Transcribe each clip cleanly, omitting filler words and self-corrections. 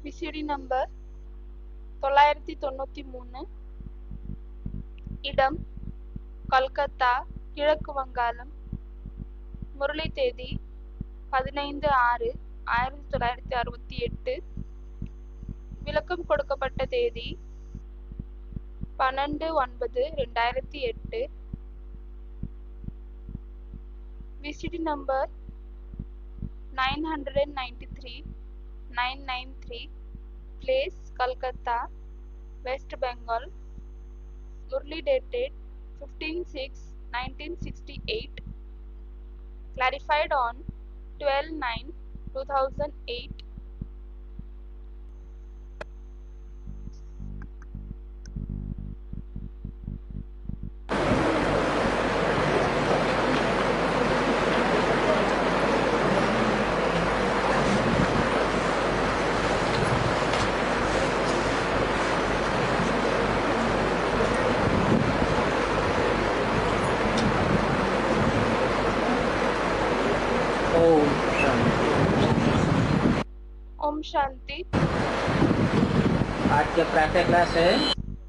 VCD number 993, இடம் கல்கத்தா, கிழக்கு வங்காளம். முரளி தேதி 15/6/1968. விளக்கம் கொடுக்கப்பட்ட தேதி 12/9/2008. VCD number 993, 993, place Kolkata, West Bengal. Murli dated 15/6/1968. Clarified on 12/9/2008. Om Shanti. आज क्या प्रातः क्लास है?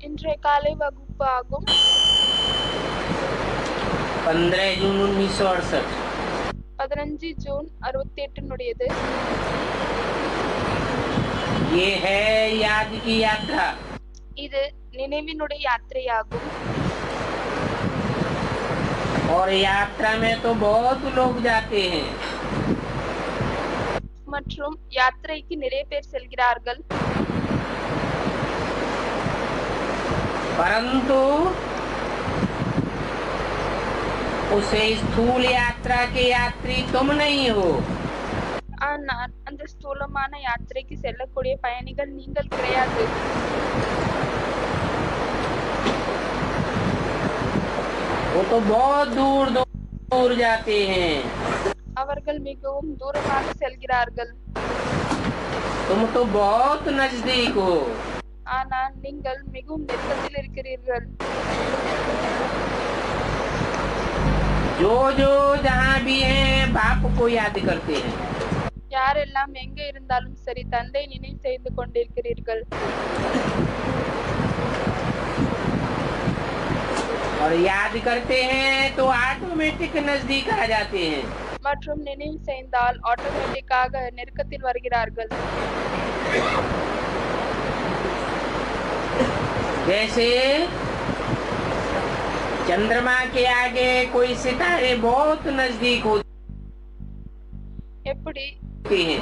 இன்றைய காலை வகுப்பு ஆகும். 15 जून 1968. 15 ஜூன் 68 ये है याद की यात्रा. இது நினைவினுடைய யாத்திரையாகும். और यात्रा में तो बहुत लोग जाते हैं. மற்றும் யாத்திரைக்கு நிறைய பேர் செல்கிறார்கள். परंतु उसे स्थूल यात्रा के यात्री तुम नहीं हो. ஆனால் அந்த ஸ்தூலமான யாத்திரைக்கு செல்லக்கூடிய பயணிகள் நீங்கள் கிடையாது. वो तो बहुत दूर दूर जाते हैं. அவர்கள் மிகவும் தூரமாக செல்கிறார்கள். तुम तो बहुत नजदीक हो. ஆனால் நீங்கள் மிகவும் நெருக்கத்தில் இருக்கிறீர்கள். जो जो जहाँ भी हैं बाप को याद करते हैं. யாரெல்லாம் எங்க இருந்தாலும் சரி தந்தை நினைவு செய்து கொண்டிருக்கிறீர்கள். और याद करते हैं तो ऑटोमेटिक नजदीक आ जाते हैं. மற்றும் நினைவு செய்தால் ஆட்டோமேட்டிக்காக நெருக்கத்தில் வருகிறார்கள். जैसे चंद्रमा के आगे कोई सितारे बहुत नजदीक எப்படி होते हैं.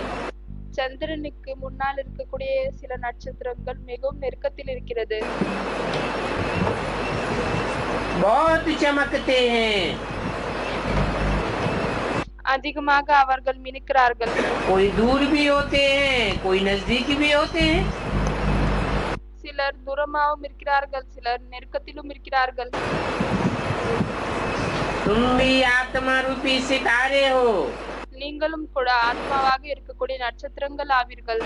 சந்திரனுக்கு முன்னால் இருக்கக்கூடிய சில நட்சத்திரங்கள் மிகவும் நெருக்கத்தில் இருக்கிறது. बहुत चमकते हैं. அதிகமாக அவர்கள் மினுக்கிறார்கள். कोई दूर भी होते हैं, कोई नजदीक भी होते हैं. சிலர் தூரமாகவும் இருக்கிறார்கள், சிலர் நெருக்கத்திலும் இருக்கிறார்கள். तुम भी आत्मा रूपी सितारे हो. நீங்களும் கூட ஆத்மாவாக இருக்கக்கூடிய நட்சத்திரங்கள் ஆவீர்கள்.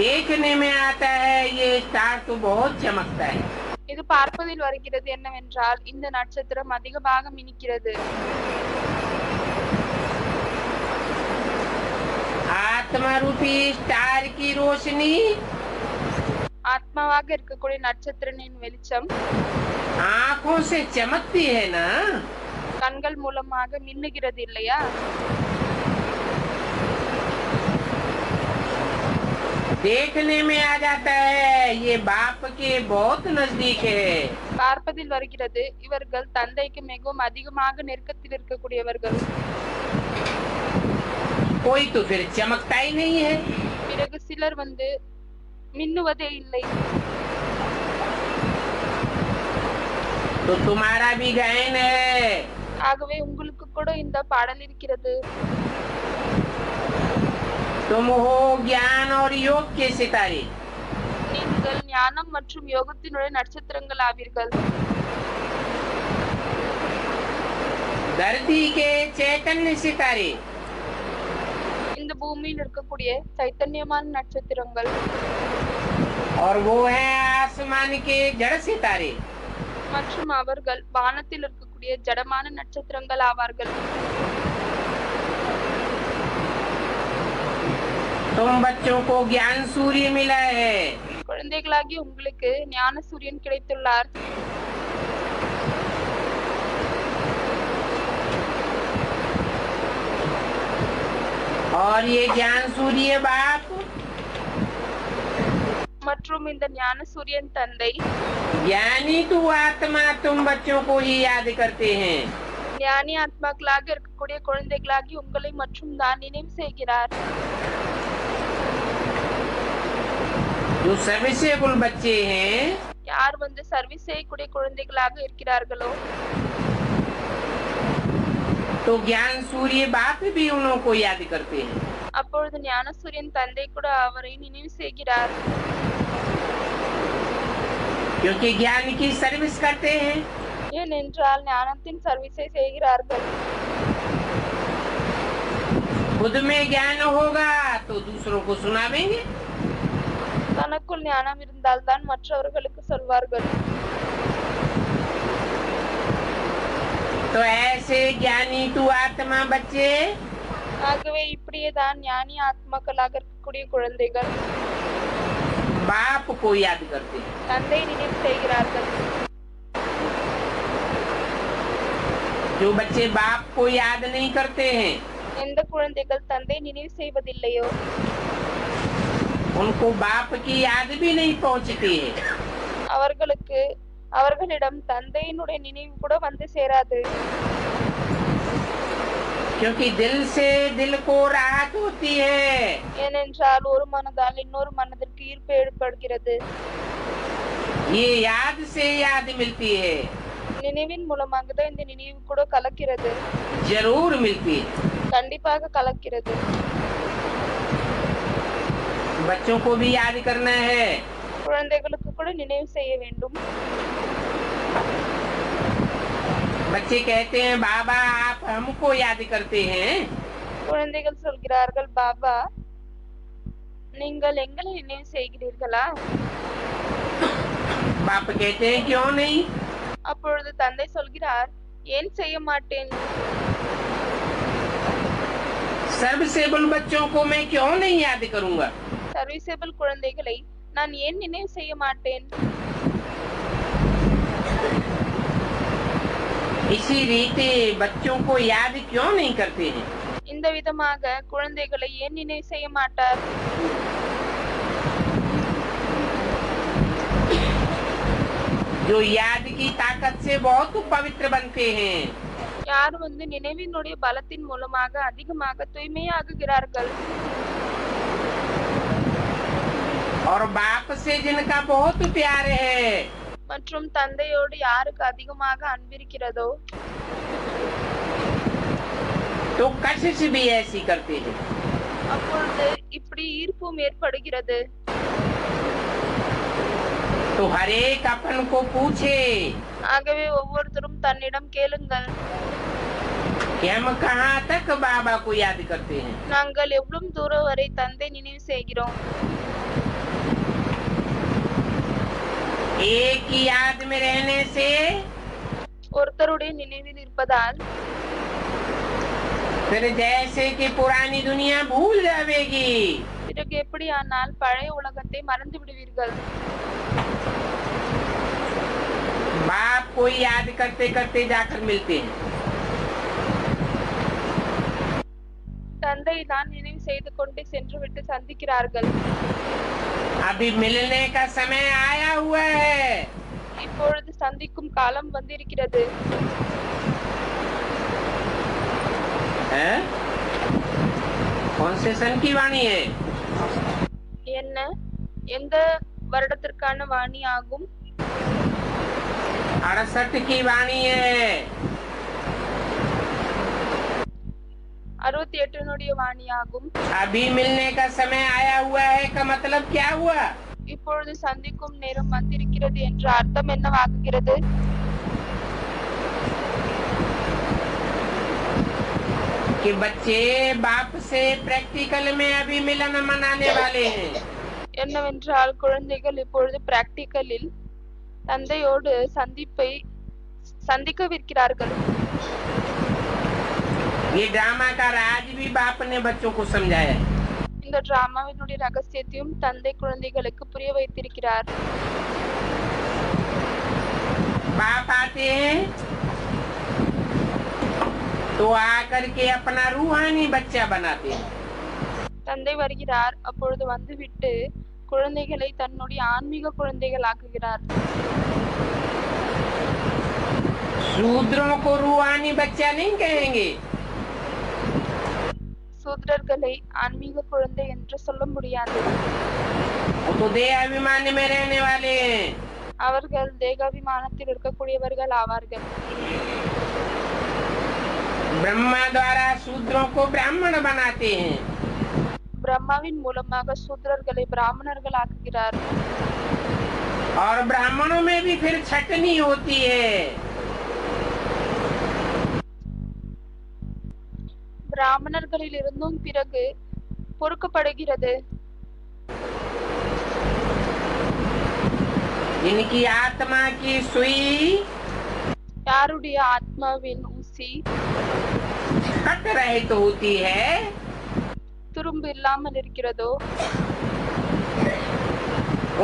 देखने में आता है ये स्टार तो बहुत चमकता है. இது பார்ப்பதில் வருகிறது என்னவென்றால் இந்த நட்சத்திரம் அதிகமாக மினுக்கிறது. आत्मा रूपी स्टार की रोशनी ஆத்மாவாக இருக்கக்கூடிய நட்சத்திரனின் வெளிச்சம் आंखों से चमकती है ना. கண்கள் மூலமாக மின்னுகிறது இல்லையா? देखने में आ जाता है ये बाप के बहुत नजदीक है. பார்ப்பதில் வருகிறது இவர்கள் தந்தைக்கு மிகவும் அதிகமாக நெருக்கத்தில் இருக்கக்கூடியவர்கள். कोई तो फिर चमकता ही नहीं है. பிறகு சிலர் மின்னுவதே இல்லை. तो तुम्हारा भी गायन है. ஆகவே உங்களுக்கு கூட இந்த பாடல் இருக்கிறது. तुम हो ज्ञान और योग के सितारे. நீங்கள் ஞானம் மற்றும் யோகத்தினுடைய நட்சத்திரங்கள் ஆவீர்கள். धरती के चैतन्य सितारे. இந்த பூமியில் இருக்கக்கூடிய சைத்தன்யமான நட்சத்திரங்கள். और वो है आसमान के जड़ सितारे. மற்றும் அவர்கள் வானத்தில் இருக்கக்கூடிய ஜடமான நட்சத்திரங்கள் ஆவார்கள். तुम बच्चों को ज्ञान सूर्य मिला है। குழந்தைகளாகி உங்களுக்கு ஞான சூரியன் கிடைத்துள்ளார். और ये ज्ञान सूर्य बाप மற்றும் இந்த ஞான சூரியன் தந்தை ज्ञानी तू आत्मा तुम बच्चों को ही याद करते हैं। ஞானி ஆத்மாக்களாக இருக்கக்கூடிய குழந்தைகளாகி உங்களை மற்றும் தான் நினைவு செய்கிறார். जो सर्विसेबल बच्चे हैं யார் சர்வீஸ் செய்யக்கூடிய குழந்தைகளாக இருக்கிறார்களோ तो ज्ञान सूर्य बाप भी उन लोगों को याद करते हैं। அப்பொழுது ஞான சூரியன் தந்தை கூட அவரை நினைவு செய்கிறார். क्योंकि ज्ञान की सर्विस करते हैं। ஏனென்றால் ஞானத்தின் சர்வீஸை செய்கிறார்கள். खुद में ज्ञान होगा तो दूसरों को सुनावेंगे। தனக்குள் ஞானம் இருந்தால் தான் மற்றவர்களுக்கு சொல்வார்கள். तो ऐसे ज्ञानी तू आत्मा बच्चे ஆகவே இப்படியே தான் ஞானி ஆத்மாக்களாக இருக்கக்கூடிய குழந்தைகள் बाप को याद करते हैं। தந்தை நினைவு செய்கிறார்கள். जो बच्चे बाप को याद नहीं करते हैं எந்த குழந்தைகள் தந்தை நினைவு செய்வதில்லையோ उनको बाप की याद भी नहीं पहुंचती है। அவர்களிடம் தந்தையினுடைய நினைவு கூட சேராது. क्योंकि दिल से दिल को राहत होती है। ஏனென்றால் ஒரு மனதால் இன்னொரு மனதிற்கு ஈர்ப்பு ஏற்படுகிறது. ये याद से याद मिलती है। நினைவின் மூலமாக தான் இந்த நினைவு கூட கலக்கிறது. जरूर मिलती है। கண்டிப்பாக கலக்கிறது. बच्चों को भी याद करना है। குழந்தைகளுக்கு கூட நினைவு செய்ய வேண்டும். बच्चे कहते हैं बाबा आप हमको याद करते हैं। குழந்தைகள் சொல்கிறார்கள் பாபா நீங்கள் எங்களை நினைவு செய்கிறீர்களா? बाप कहते हैं क्यों नहीं। அப்பொழுது தந்தை சொல்கிறார் ஏன் செய்ய மாட்டேன். सर्विसेबल बच्चों को मैं क्यों नहीं याद करूंगा। சர்வீசபிள் குழந்தைகளை நான் ஏன் நினைவு செய்ய மாட்டேன். इसी रीते बच्चों को याद क्यों नहीं करते हैं। இந்த விதமாக குழந்தைகளை ஏன் நினைவு செய்ய மாட்டார். जो याद की ताकत से बहुत पवित्र बनते हैं। யார் நினைவினுடைய பலத்தின் மூலமாக அதிகமாக தூய்மையாகுகிறார்கள். और बाप से जिनका बहुत प्यार है மற்றும் தந்தையோடு யாருக்கு அதிகமாக அன்பிருக்கிறதோ तो कशिश भी ऐसी करते हैं। அப்பொழுது இப்படி ஈர்ப்பும் ஏற்படுகிறது. तो हर एक अपन को पूछे ஆகவே ஒவ்வொருத்தரும் தன்னிடம் கேளுங்கள் कि हम कहाँ तक बाबा को याद करते हैं। நாங்கள் எவ்வளவு தூரம் வரை தந்தை நினைவு செய்கிறோம். एक की याद में रहने से ஒருத்தருடைய நினைவில் இருப்பதால் फिर जैसे कि पुरानी दुनिया भूल जाएगी। பிறகு எப்படி ஆனால் பழைய உலகத்தை மறந்து விடுவீர்கள். बाप को याद करते करते जाकर मिलते हैं। தந்தை தான் நினைவு செய்து கொண்டு சென்று விட்டு சந்திக்கிறார்கள். अभी मिलने का समय आया हुआ है। இப்பொழுது சந்திக்கும் காலம் வந்திருக்கிறது. कौन से सन की वाणी है? என்ன எந்த வருடத்திற்கான வாணி ஆகும்? 68 की वाणी है। 68 வாணி ஆகும். अभी मिलने का समय आया हुआ है का मतलब क्या हुआ? இப்பொழுது சந்திக்கும் நேரம் வந்திருக்கிறது என்ற அர்த்தம் என்னவாகுகிறது? कि बच्चे बाप से प्रैक्टिकल में अभी मिलन मनाने वाले हैं। என்னவென்றால் குழந்தைகள் இப்பொழுது பிராக்டிகலில் தந்தையோடு சந்திக்கவிருக்கிறார்கள். ये ड्रामा का राज भी बाप ने बच्चों को समझाया। இந்த டிராமாவினுடைய ரகசியத்தையும் தந்தை குழந்தைகளுக்கு புரிய வைத்திருக்கிறார். बाप आते हैं तो आकर के अपना रूहानी बच्चा बनाते हैं. தந்தை வருகிறார், அப்பொழுது வந்துவிட்டு குழந்தைகளை தன்னுடைய ஆன்மீக குழந்தைகள் ஆக்குகிறார். शूद्रों को रूहानी बच्चा नहीं कहेंगे. சூத்ரர்களை ஆன்மீக குழந்தை என்று சொல்ல முடியாது. वो तो देहाभिमान में रहने वाले हैं. அவர்கள் தேகாபிமானத்தில் இருக்கக்கூடியவர்கள் ஆவார்கள். ब्रह्मा द्वारा शूद्रों को ब्राह्मण बनाते हैं. பிரம்மாவின் மூலமாக சூத்ரர்களை பிராமணர்கள் ஆக்குகிறார். और ब्राह्मणों में भी फिर छटनी होती है. பிராமணர்களில் இருந்தும் பிறகு பொறுக்கப்படுகிறது. इनकी आत्मा की सुई யாருடைய ஆத்மாவின் ஊசி कट रहित होती है. துரும்பு இல்லாமல் இருக்கிறதோ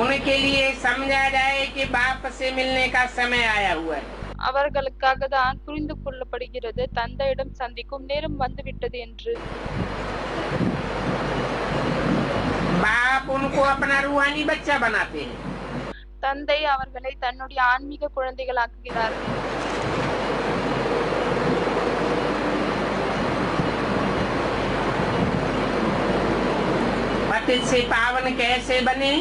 उनके लिए समझा जाए कि बाप से मिलने का समय आया हुआ है. அவர்களுக்காக தான் புரிந்து கொள்ளப்படுகிறது தந்தையிடம் சந்திக்கும் நேரம் வந்துவிட்டது என்று. बाप उनको अपना रूहानी बच्चा बनाते हैं. தந்தை அவர்களை தன்னுடைய ஆன்மீக குழந்தைகளாக்குகிறார். पतित से पावन कैसे बने?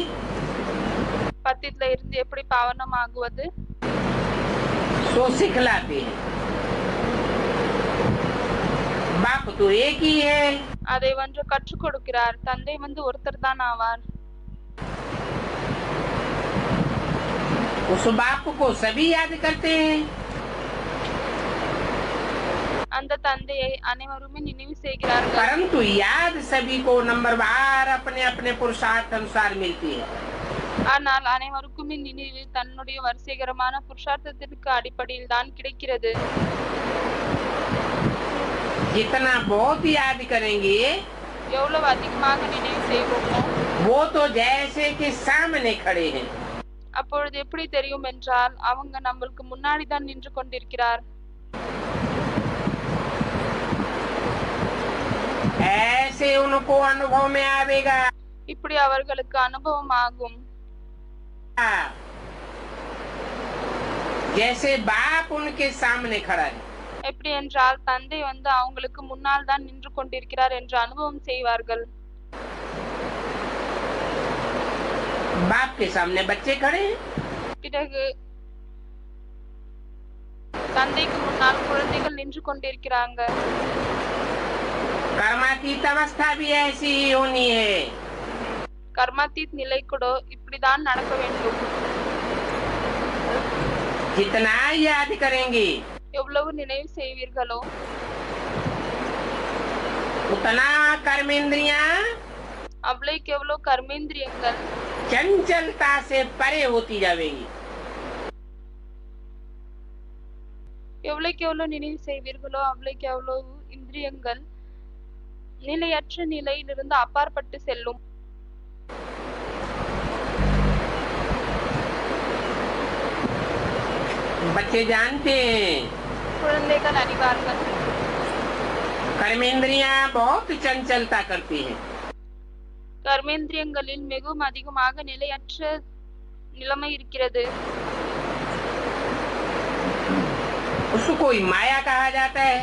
பத்தித்துல இருந்து எப்படி பாவனம் ஆகுவது तो सिखलाते हैं. बाप तो एक ही है. அதை வந்து கற்றுக் கொடுக்கிறார். தந்தை வந்து ஒருத்தர் தான் ஆவார். उस बाप को सभी याद करते हैं. அந்த தந்தையை அனைவருமே நினைவு செய்கிறார்கள். परंतु याद सभी को नंबरवार अपने अपने पुरुषार्थ अनुसार मिलती है. ஆனால் அனைவருக்குமே நினைவு தன்னுடைய வரிசைகரமான புருஷார்த்தத்திற்கு அடிப்படையில் தான் கிடைக்கிறது. जितना बहुत याद करेंगे எவ்வளவு அதிகமாக நினைவு செய்வோமோ वो तो जैसे कि सामने खड़े हैं. அப்பொழுது எப்படி தெரியும் என்றால் அவங்க நம்மளுக்கு முன்னாடி தான் நின்று கொண்டிருக்கிறார். ऐसे उनको अनुभव में आवेगा. இப்படி அவர்களுக்கு அனுபவம் ஆகும். जैसे बाप उनके सामने खड़ा है. எப்படி என்றால் தந்தை வந்து அவங்களுக்கு முன்னால் தான் நின்று கொண்டிருக்கிறார் என்று அனுபவம் செய்வார்கள். बाप के सामने बच्चे खड़े हैं. பிறகு தந்தைக்கு முன்னால் குழந்தைகள் நின்று கொண்டிருக்கிறாங்க. कर्मातीत अवस्था भी ऐसी ही होनी है. கர்மாத்தீத் நிலை கூட இப்படிதான் நடக்க வேண்டும். जितना याद करेंगे எவ்வளவு நினைவு செய்வீர்களோ उतना कर्मेंद्रियां அவ்வளவுக்கு எவ்வளவு கர்மேந்திரியங்கள் चंचलता से परे होती जाएंगी. எவ்வளவுக்கு எவ்வளவு நினைவு செய்வீர்களோ அவ்வளவுக்கு எவ்வளவு இந்திரியங்கள் நிலையற்ற நிலையிலிருந்து அப்பாற்பட்டு செல்லும். बच्चे जानते हैं குழந்தைகள் அறிவார்கள் कर्मेंद्रियां बहुत चंचलता करती हैं. கர்மேந்திரியங்களில் மிகவும் அதிகமாக நிலையற்ற நிலைமை இருக்கிறது. उसको कोई माया कहा जाता है.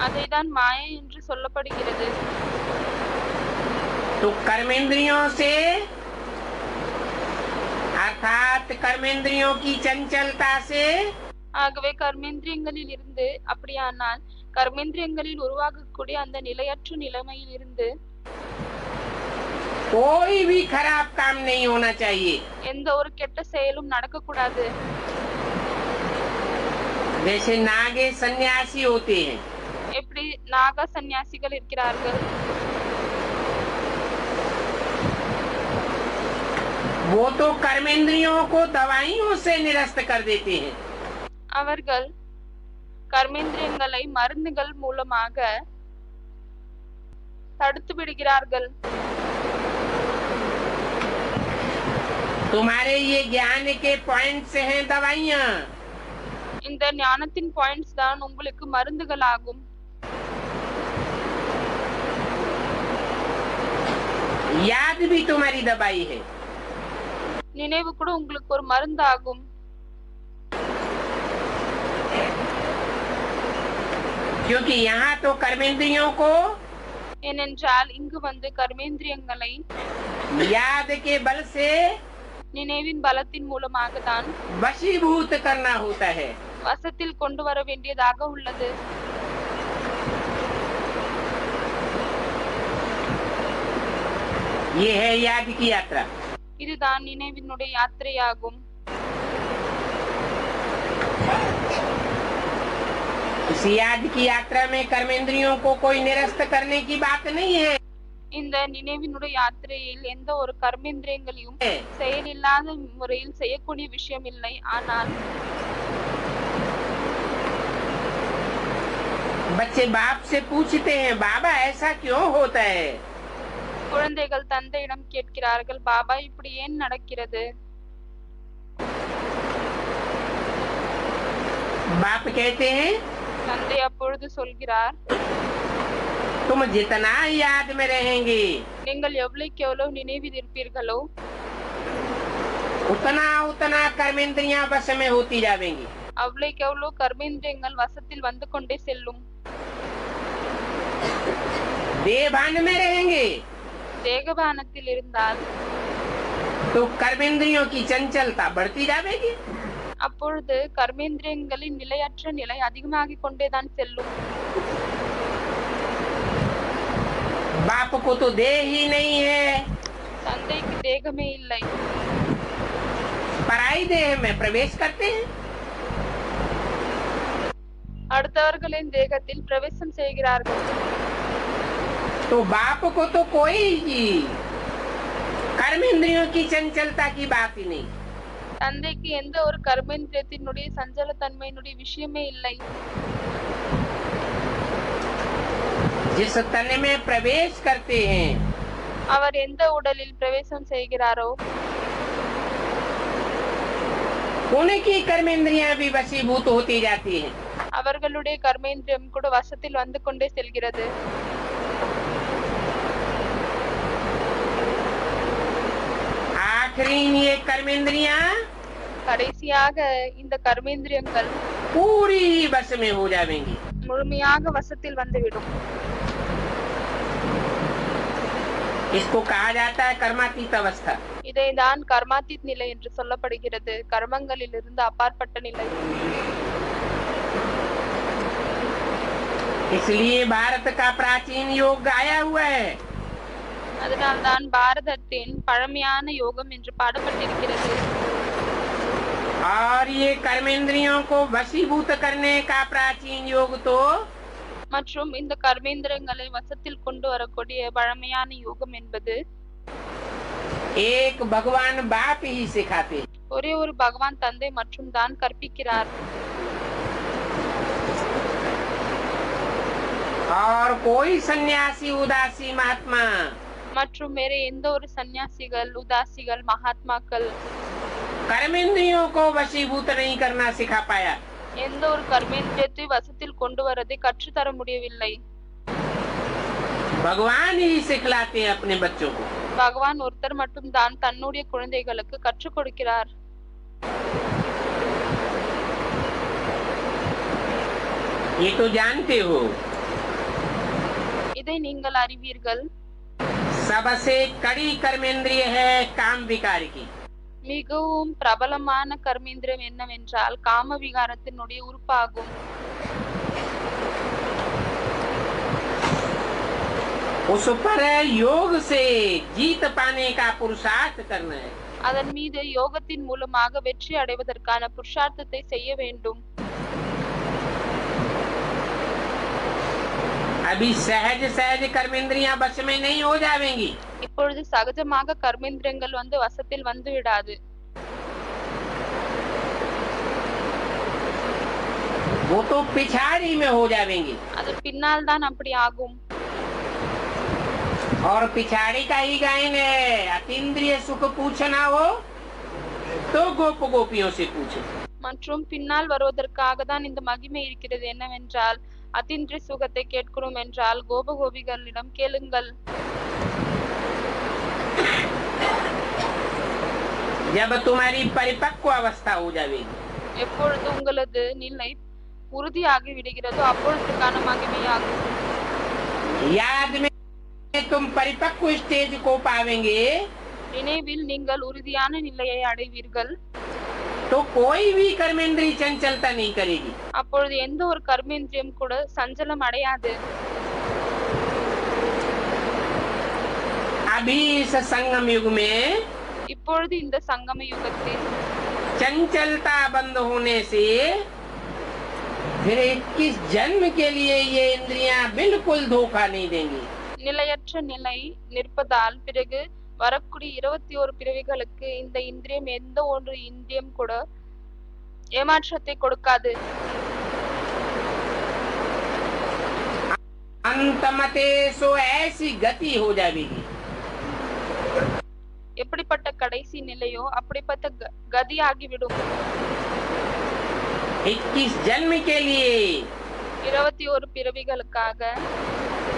அதைதான் மாயை என்று சொல்லப்படுகிறது. तो कर्मेंद्रियों से अर्थात कर्मेंद्रियों की चंचलता से ஆகவே கர்மேந்திரியங்களில் இருந்து அப்படியானால் கர்மேந்திரியங்களில் உருவாகக்கூடிய அந்த நிலையற்ற நிலைமையில் இருந்து कोई भी खराब काम नहीं होना चाहिए. எந்த ஒரு கெட்ட செயலும் நடக்கக்கூடாது. जैसे नागे सन्यासी होते हैं. எப்படி நாக சந்நியாசிகள் இருக்கிறார்கள். वो तो कर्मेंद्रियों को दवाइयों से निरस्त कर देते हैं. தடுத்து விடுகிறார்கள். तुम्हारे ये ज्ञान के पॉइंट्स हैं दवाइयाँ। இந்த ஞானத்தின் பாயிண்ட்ஸ் தான் உங்களுக்கு மருந்துகளாகும். याद भी तुम्हारी दवाई है। நினைவு கூட உங்களுக்கு ஒரு மருந்தாகும். क्योंकि यहाँ तो कर्मेंद्रियों को ஏனென்றால் இங்கு வந்து கர்மேந்திரியங்களை याद के बल से நினைவின் பலத்தின் மூலமாக தான் वशीभूत करना होता है। வசத்தில் கொண்டு வர வேண்டியதாக உள்ளது. ये है याद की यात्रा। இதுதான் நினைவினுடைய யாத்திரையாகும். इस याद की यात्रा में कर्मेंद्रियों को कोई निरस्त करने की बात नहीं है। இந்த நினைவினுடைய யாத்திரையில் எந்த ஒரு கர்மேந்திரியங்களையும் செயலில்லாத முறையில் செய்யக்கூடிய விஷயம் இல்லை. ஆனால் बच्चे बाप से पूछते हैं, बाबा ऐसा क्यों होता है? குழந்தைகள் தந்தையிடம் கேட்கிறார்கள், பாபா இப்படி ஏன் நடக்கிறது? बाप कहते हैं, தந்தை அப்பொழுது சொல்கிறார், तुम जितना याद में रहेंगे நீங்கள் எவ்வளவுக்கு எவ்வளவு நினைவில் இருப்பீர்களோ उतना उतना कर्मेंद्रियां वश में होती जाएंगी। அவ்வளவுக்கு எவ்வளவு கர்மேந்திரியங்கள் வசத்தில் வந்து கொண்டே செல்லும். देहभान में रहेंगे தேகபானத்தில் இருந்தால் तो कर्मेंद्रियों की चंचलता बढ़ती जाएगी। அப்பொழுது கர்மேந்திரியங்களின் நிலையற்ற நிலை அதிகமாகிக் கொண்டேதான் செல்லும். बाप को तो देह ही नहीं है, தந்தைக்கு தேகமே இல்லை. पराई देह में प्रवेश करते हैं। அடுத்தவர்களின் தேகத்தில் பிரவேசம் செய்கிறார்கள். तो बाप को तो कोई कर्मेंद्रियों की चंचलता की बात ही नहीं। தந்தைக்கு எந்த ஒரு கர்மேந்திரியத்தினுடைய சஞ்சலத்தன்மையினுடைய விஷயமே இல்லை. जिस तन में प्रवेश करते हैं அவர் எந்த உடலில் பிரவேசம் செய்கிறாரோ उनकी कर्मेंद्रियां भी वशीभूत होती जाती हैं। அவர்களுடைய கர்மேந்திரியம் கூட வசத்தில் வந்து கொண்டே செல்கிறது. आखिरी ये कर्मेंद्रियां கடைசியாக இந்த கர்மேந்திரியங்கள் पूरी वश में हो जाएंगी। முழுமையாக வசத்தில் வந்துவிடும். इसको कहा जाता है कर्मातीत अवस्था। இதைதான் கர்மாतीत நிலை என்று சொல்லப்படுகிறது. கர்மங்களில் இருந்து அப்பாற்பட்ட நிலை. इसलिए भारत का प्राचीन योग गाया हुआ है। அதனால்தான் பாரதத்தின் பழமையான யோகம் என்று பாடப்பட்டிருக்கிறது. और ये कर्मेंद्रियों को वशीभूत करने का प्राचीन योग तो மற்றும் இந்த கர்மேந்திரங்களை வசத்தில் கொண்டு வரக்கூடிய பழமையான யோகம் என்பது एक भगवान बाप ही सिखाते हैं। ஒரே ஒரு பகவான் தந்தை மற்றும் தான் கற்பிக்கிறார். और कोई सन्यासी उदासी महात्मा மற்றும் வேற எந்த ஒரு சன்னியாசிகள் உதாசிகள் மகாத்மாக்கள் कर्मेंद्रियों को वशीभूत नहीं करना सिखा पाया। எந்த ஒரு கர்மேந்திரியத்தை வசத்தில் கொண்டு வரதை கற்றுத்தர முடியவில்லை. भगवान ही सिखलाते हैं अपने बच्चों को। பகவான் ஒருத்தர் மட்டும் தான் தன்னுடைய குழந்தைகளுக்கு கற்றுக் கொடுக்கிறார். ये तो जानते हो। இதை நீங்கள் அறிவீர்கள். सबसे कड़ी कर्मेंद्रिय है काम विकार की। மிகவும் பிரபலமான கர்மேந்திரம் என்னவென்றால் காம விகாரத்தினுடைய உறுப்பாகும். उस पर योग से जीत पाने का पुरुषार्थ करना है। அதன் மீது யோகத்தின் மூலமாக வெற்றி அடைவதற்கான புருஷார்த்தத்தை செய்ய வேண்டும். अभी सहज सहज कर्मेंद्रियां बस में नहीं हो जाएंगी। இப்பொழுது சகஜமாக கர்மேந்திரங்கள் வந்து வசத்தில் வந்து விடாது. वो तो पिछाड़ी में हो जाएंगी। அது பின்னால் தான் அப்படி ஆகும். और पिछाड़ी का ही गायन है, अतीन्द्रिय सुख पूछना हो तो गोप गोपियों से पूछो। மற்றும் பின்னால் வருவதற்காக தான் இந்த மகிமை இருக்கிறது. என்னவென்றால் அத்தீந்திரிய சுகத்தை கேட்கணும் என்றால் கோப கோபிகளிடம் கேளுங்கள். जब तुम्हारी परिपक्व अवस्था हो जाएगी, எப்பொழுது உங்களது நிலை உறுதியாகி விடுகிறதோ அப்பொழுதுக்கான மகிமையாகும். याद में तुम परिपक्व स्टेज को पावेंगे நினைவில் நீங்கள் உறுதியான நிலையை அடைவீர்கள். तो कोई भी कर्मेंद्री चंचलता नहीं करेगी। அப்பொழுது எந்த ஒரு கர்மேந்திரியம் கூட சஞ்சலம் அடையாது. अभी इस संगम युग में இப்பொழுது இந்த சங்கம யுகத்தில் चंचलता बंद होने से फिर 21 जन्म के लिए ये इंद्रियां बिल्कुल धोखा नहीं देंगी। நிலையற்ற நிலை நிற்பதால் பிறகு வரக்கூடிய 21 பிறவிகளுக்கு இந்த இந்திரியம் எந்த ஒரு இந்திரியம் கூட ஏமாற்றத்தை கொடுக்காது. अंतमते सो ऐसी गति हो जाएगी। எப்படிப்பட்ட கடைசி நிலையோ அப்படிப்பட்ட கதி ஆகிவிடும். 21 जन्म के लिए 21 பிறவிகளுக்காக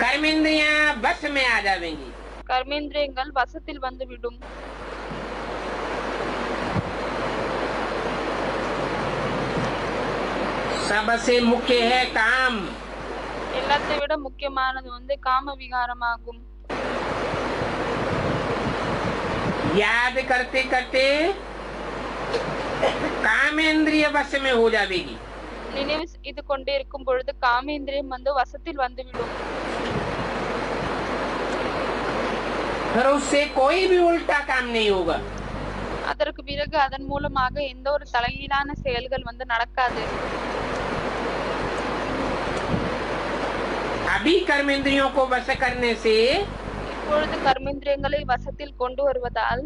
कर्मेंद्रियां बस में आ जाएंगी। கர்மேந்திரியங்கள் வசத்தில் வந்துவிடும். सबसे मुख्य है काम। எல்லாத்தை விட முக்கியமானது காம விகாரமாகும். याद करते करते कामेंद्रिय वश में हो जाएगी। நினைவு இது கொண்டே இருக்கும் பொழுது காமேந்திரியம் வசத்தில் வந்துவிடும். फिर उससे कोई भी उल्टा काम नहीं होगा। அதற்கு பிறகு அதன் மூலமாக எந்த ஒரு தலைகீழான செயல்கள் நடக்காது. अभी कर्मेंद्रियों को वश करने से இப்பொழுது கர்மேந்திரியங்களை வசத்தில் கொண்டு வருவதால்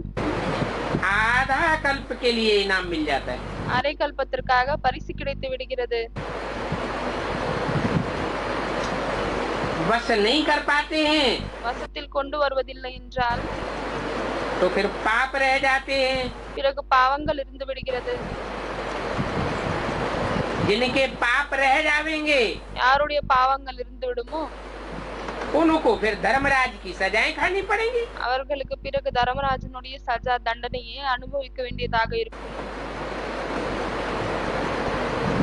आधा कल्प के लिए इनाम मिल जाता है। அரை கல்பத்திற்காக பரிசு கிடைத்து விடுகிறது. वश नहीं कर पाते हैं வசத்தில் கொண்டு வருவதில்லை என்றால் तो फिर पाप रह जाते हैं। பிறகு பாவங்கள் இருந்து விடுகிறது. जिनके पाप रह जाएंगे யாருடைய பாவங்கள் இருந்து விடுமோ उनको फिर धर्मराज की सजाएं खानी पड़ेंगी। அவர்களுக்கு பிறகு தர்மராஜனுடைய சஜா தண்டனையை அனுபவிக்க வேண்டியதாக இருக்கும்.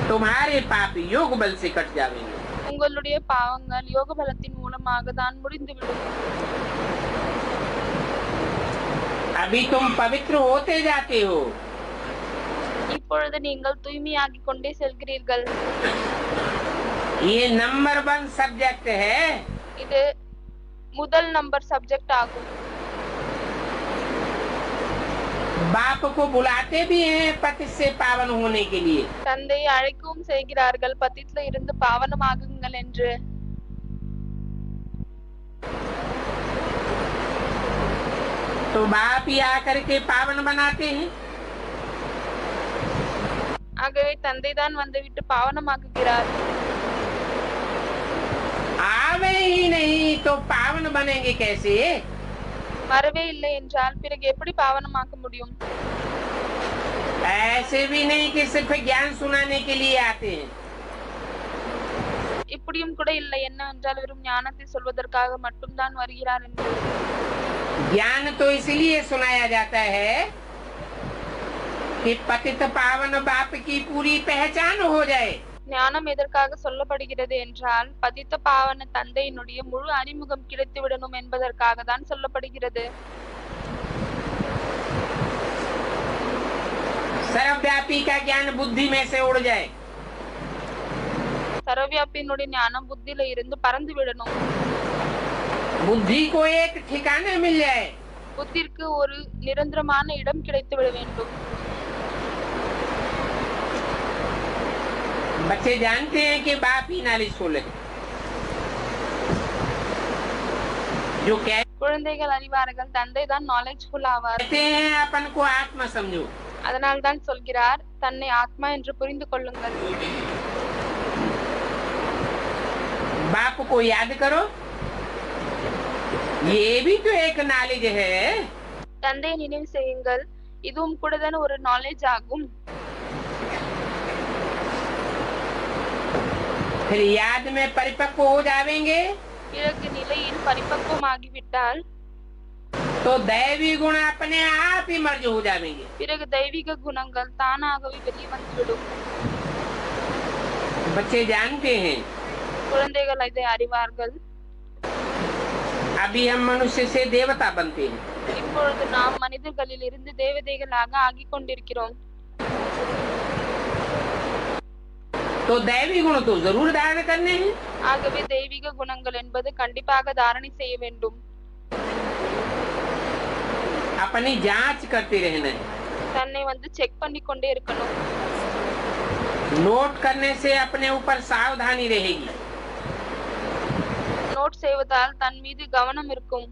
तुम्हारे पाप योग बल से कट जाएंगे। உங்களுடைய பாவங்கள் யோக பலத்தின் மூலமாக தான் முடிந்துவிடும். अभी तुम पवित्र होते जाते हो। இப்பொழுது நீங்கள் தூய்மையாகிக் கொண்டே செல்கிறீர்கள். ये नंबर 1 सब्जेक्ट है। இது முதல் நம்பர் சப்ஜெக்ட் ஆகும். बाप को बुलाते भी हैं पति से पावन होने के लिए। தந்தை அழைக்கவும் செய்கிறார்கள் பத்தித்துல இருந்து பாவனமாகுங்கள் என்று. तो बाप ही आकर के पावन बनाते हैं। ஆகவே தந்தை தான் வந்துவிட்டு பாவனமாக்குகிறார். आवे ही नहीं तो पावन बनेंगे कैसे? வரவே இல்லை என்றால் பிறகு எப்படி பாவனமாக்க முடியும்? ऐसे भी नहीं कि सिर्फ ज्ञान सुनाने के लिए आते हैं। இப்படியும் கூட இல்லை என்னவென்றால் வெறும் ஞானத்தை சொல்வதற்காக மட்டும்தான் வருகிறார் என்று. ज्ञान तो इसलिए सुनाया जाता है कि पतित पावन बाप की पूरी पहचान हो जाए। ஞானம் எதற்காக சொல்லப்படுகிறது என்றால் பதித்த பாவன தந்தையினுடைய முழு அறிமுகம் கிடைத்து விடணும் என்பதற்காக தான் சொல்லப்படுகிறது. सर्वव्यापी का ज्ञान बुद्धि में से उड़ जाए। சர்வவியாபியினுடைய ஞானம் புத்தியில இருந்து பறந்து விடணும். बुद्धि को एक ठिकाने मिल जाए। புத்திற்கு ஒரு நிரந்தரமான இடம் கிடைத்து விட வேண்டும். बच्चे जानते हैं कि बाप ही नालिशफुल है। जो குழந்தைகள் அறிவார்கள் தந்தை தான் நாலேஜ்ஃபுல் ஆவார். कहते हैं अपन को आत्मा समझो। அதனால் தான் சொல்கிறார் தன்னை ஆத்மா என்று புரிந்து கொள்ளுங்கள். बाप को याद करो ये भी तो एक नॉलेज है। தந்தையை நினைவு செய்யுங்கள், இதுவும் கூட தானே ஒரு நாலேஜ் ஆகும். फिर याद में परिपक्व हो जाएंगे பிறகு நிலையில் பரிபக்குவமாகிவிட்டால் तो दैवी गुण अपने आप ही मर्ज हो जाएंगे। பிறகு தெய்வீக குணங்கள் தானாகவே வெளியே வந்துவிடும். बच्चे जानते हैं குழந்தைகள் இதை அறிவார்கள். अभी हम मनुष्य से देवता बनते हैं, இப்பொழுது நாம் மனிதர்களில் இருந்து தேவதைகளாக ஆகிக் கொண்டிருக்கிறோம். तो दैवी गुण तो जरूर धारण करने हैं। ஆகவே தெய்வீக குணங்கள் என்பது கண்டிப்பாக தாரணை செய்ய வேண்டும். अपनी जांच करते रहना है। தன்னை செக் பண்ணி கொண்டே இருக்கணும். नोट करने से अपने ऊपर सावधानी रहेगी। நோட் செய்வதால் தன் மீது கவனம் இருக்கும்.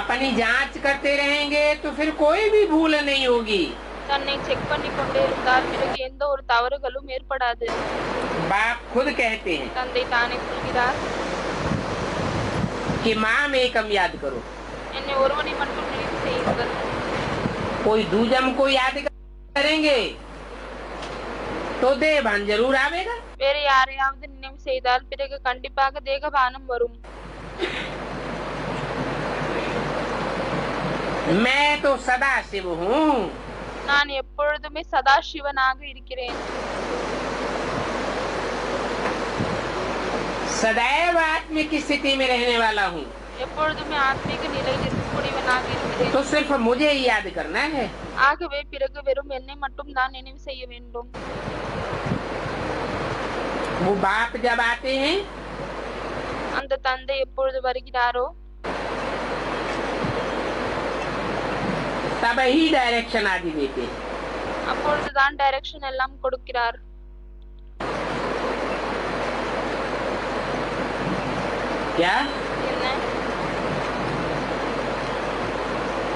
अपनी जांच करते रहेंगे तो फिर कोई भी भूल नहीं होगी। தன்னை செக் பண்ணி கொண்டே இருந்தால் பிறகு எந்த ஒரு தவறுகளும் ஏற்படாது. बाप खुद कहते हैं தந்தை தானே சொல்கிறார், कि माम एकम याद करो। என்னை ஒருவனை மட்டும் நினைவு செய்யுங்கள். कोई दूजम को याद करेंगे तो देहभान जरूर आवेगा। வேற யாரையாவது நினைவு செய்தால் பிறகு கண்டிப்பாக தேகபானம் வரும். मैं तो सदा शिव हूँ। நான் எப்பொழுதுமே சதாசிவனாக இருக்கிறேன். सदैव आत्मिक स्थिति में रहने वाला हूँ। எப்பொழுதுமே ஆத்மீக நிலையில் இருக்கக்கூடியவனாக இருக்கிறேன். तो सिर्फ मुझे ही याद करना है। ஆகவே பிறகு வெறும் என்னை மட்டும் தான் நினைவு செய்ய வேண்டும். वो बाप जब आते हैं அந்த தந்தை எப்பொழுது வருகிறாரோ तब ही डायरेक्शन आदि देते हैं। அப்பொழுதுதான் டைரக்ஷன் எல்லாம் கொடுக்கிறார். क्या என்ன?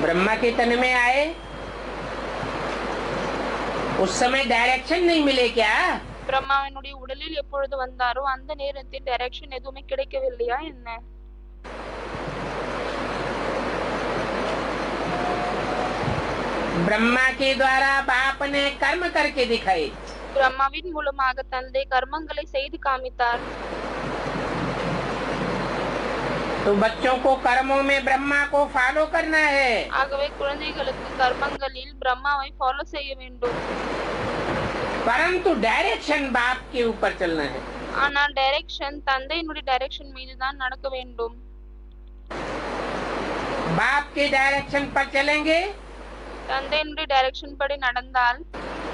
ब्रह्मा के तन में आए उस समय डायरेक्शन नहीं मिले क्या? பிரம்மாவினுடைய உடலில் எப்பொழுது வந்தாரோ அந்த நேரத்தில் டைரக்ஷன் எதுவுமே கிடைக்கவில்லையா என்ன? ब्रह्मा के द्वारा बाप ने कर्म करके दिखाए। பிரம்மாவின் மூலமாக தந்தை கர்மங்களை செய்து காமித்தார். तो बच्चों को कर्मों में ब्रह्मा को फॉलो करना है। ஆகவே குழந்தைகளுக்கு கர்மங்களில் பிரம்மாவை ஃபாலோ செய்ய வேண்டும். परंतु डायरेक्शन बाप के ऊपर चलना है। ஆனால் டைரக்ஷன் தந்தையினுடைய டைரக்ஷன் மீது தான் நடக்க வேண்டும். बाप के डायरेक्शन पर चलेंगे தந்தையினுடைய டைரக்ஷன் படி நடந்தால்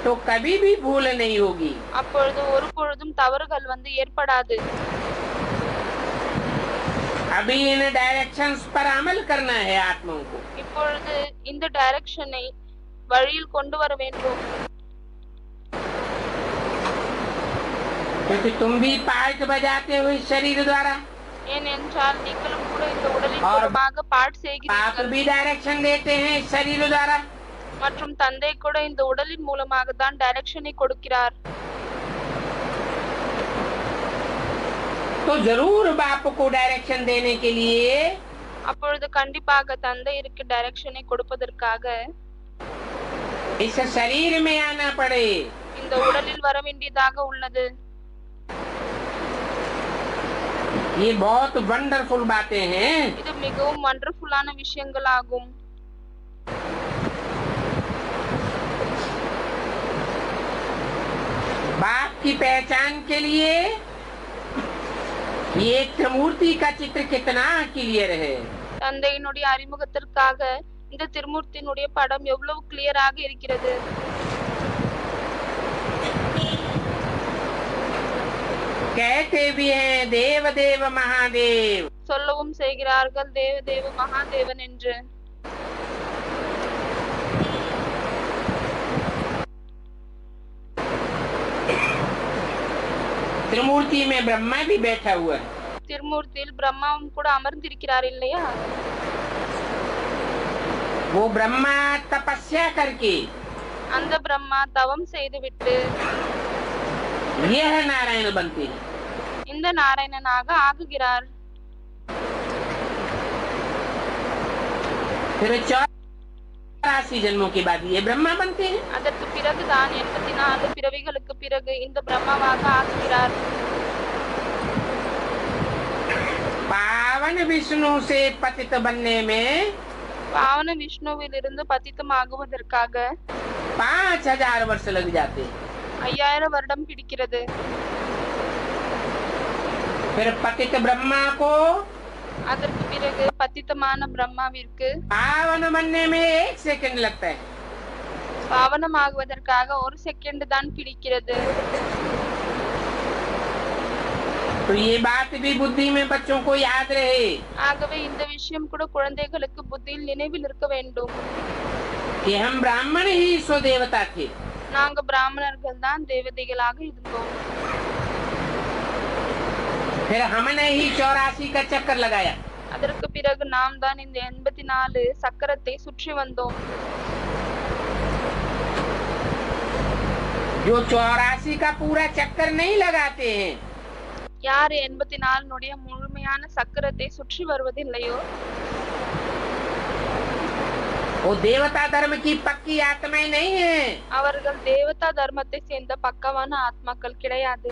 तो कभी भी भूल नहीं होगी। அப்பொழுது ஒரு பொழுதும் தவறுகள் ஏற்படாது. अभी इन डायरेक्शंस पर अमल करना है आत्माओं को। இப்பொழுது இந்த டைரக்ஷனை வழியில் கொண்டு வர வேண்டும். क्योंकि तुम भी पार्ट बजाते हो इस शरीर द्वारा। ஏனென்றால் நீங்களும் கூட இந்த உடலின் और மூலமாக பாட் बाप செய்கிறீர்கள். भी डायरेक्शन देते हैं इस शरीर द्वारा। மற்றும் தந்தை கூட இந்த உடலின் மூலமாக தான் டைரக்ஷனை கொடுக்கிறார். तो जरूर बाप को डायरेक्शन देने के लिए அப்பொழுது கண்டிப்பாக தந்தையிற்கு டைரக்ஷனை கொடுப்பதற்காக इस शरीर में आना पड़े। இந்த உடலில் வர வேண்டியதாக உள்ளது. ये बहुत वंडरफुल बातें हैं। இது மிகவும் வண்டர்ஃபுல்லான விஷயங்களாகும். बाप की पहचान के लिए ये त्रिमूर्ति का चित्र कितना क्लियर है। தந்தையினுடைய அறிமுகத்திற்காக இந்த திருமூர்த்தியினுடைய படம் எவ்வளவு கிளியராக இருக்கிறது. कहते भी हैं देव देव महादेव। சொல்லவும் செய்கிறார்கள் தேவ தேவ மகாதேவன் என்று. त्रिमूर्ति में ब्रह्मा भी बैठा हुआ है। திருமூர்த்தியில் பிரம்மாவும் கூட அமர்ந்திருக்கிறார் இல்லையா? वो ब्रह्मा तपस्या करके அந்த பிரம்மா தவம் செய்துவிட்டு यह नारायण बनते हैं। இந்த நாராயணனாக ஆகுகிறார். फिर 84 जन्मों के बाद ये ब्रह्मा बनते हैं। அதற்கு பிறகுதான் 84 பிறவிகளுக்கு பிறகு இந்த பிரம்மாவாக ஆகிறார். पावन विष्णु से पतित बनने में பாவன விஷ்ணுவிலிருந்து பதித்தமாகுவதற்காக 5000 वर्ष लग जाते हैं। 5000 வருடம் பிடிக்கிறது. फिर पतित ब्रह्मा को அதற்கு பிறகு பதித்தமான பிரம்மாவிற்கு पावन बनने में 1 सेकंड लगता है। பாவனமாகுவதற்காக 1 செகண்ட் தான் பிடிக்கிறது. तो ये बात भी बुद्धि में बच्चों को याद रहे ஆகவே இந்த விஷயம் கூட குழந்தைகளுக்கு புத்தியில் நினைவில் இருக்க வேண்டும். कि हम ब्राह्मण ही स्वदेवता थे। நாங்க பிராமணர்கள் தான் தேவதைகளாக இருந்தோம். फिर हमने ही 84 का चक्कर लगाया। அதற்கு பிறகு நாம் தான் இந்த 84 சக்கரத்தை சுற்றி வந்தோம். जो 84 का पूरा चक्कर नहीं लगाते हैं யார் 84 முழுமையான சக்கரத்தை சுற்றி வருவதில்லையோ वो देवता धर्म की पक्की आत्माएं नहीं है। அவர்கள் தேவதா தர்மத்தை சேர்ந்த பக்கவான ஆத்மாக்கள் கிடையாது.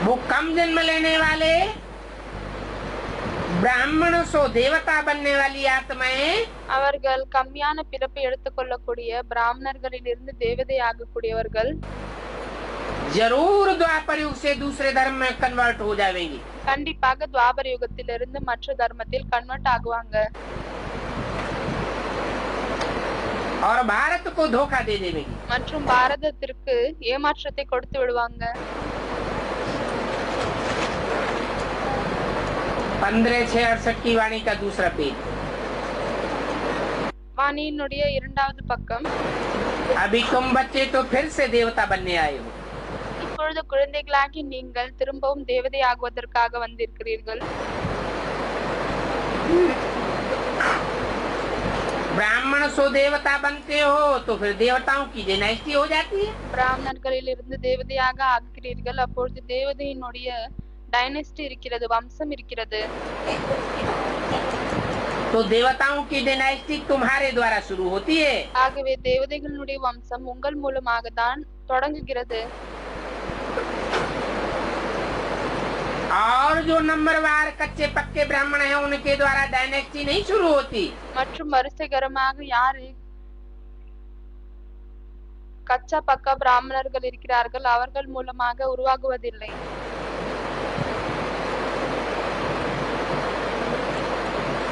वो कम जन्म लेने वाले ब्राह्मण सो देवता बनने वाली आत्माएं அவர்கள் கம்மியான பிறப்பை எடுத்துக்கொள்ளக்கூடிய பிராமணர்களிலிருந்து தேவதை ஆகக்கூடியவர்கள் जरूर द्वापर युग से दूसरे धर्म में कन्वर्ट हो जाएंगी। கண்டிப்பாக துவாபர யுகத்திலிருந்து மற்ற தர்மத்தில் கன்வெர்ட் ஆகுவாங்க. और भारत को धोखा दे देंगी। மற்றும் பாரதத்திற்கு ஏமாற்றத்தை கொடுத்து விடுவாங்க. 15/6/68 की वाणी का दूसरा पेज। வாணியினுடைய 2வது பக்கம். अभी तुम बच्चे तो फिर से देवता बनने आए हो। இப்பொழுது குழந்தைகளாகி நீங்கள் திரும்பவும் தேவதை ஆகுவதற்காக வந்திருக்கிறீர்கள். ब्राह्मण सो देवता बनते हो तो फिर देवताओं की डायनेस्टी हो जाती है। பிராமணர்களிலிருந்து தேவதையாக ஆகிறீர்கள். அப்பொழுது தேவதையினுடைய டைனஸ்டி இருக்கிறது, வம்சம் இருக்கிறது. तो देवताओं की डायनेस्टी तुम्हारे द्वारा शुरू होती है। ஆகவே தேவதைகளுடைய வம்சம் உங்கள் மூலமாக தான் தொடங்குகிறது. और जो नंबरवार कच्चे पक्के ब्राह्मण हैं उनके द्वारा डायनेस्टी नहीं शुरू होती। மற்றும் வரிசைகரமாக யாரு கச்சா பக்கா பிராமணர்கள் இருக்கிறார்கள் அவர்கள் மூலமாக உருவாகுவதில்லை.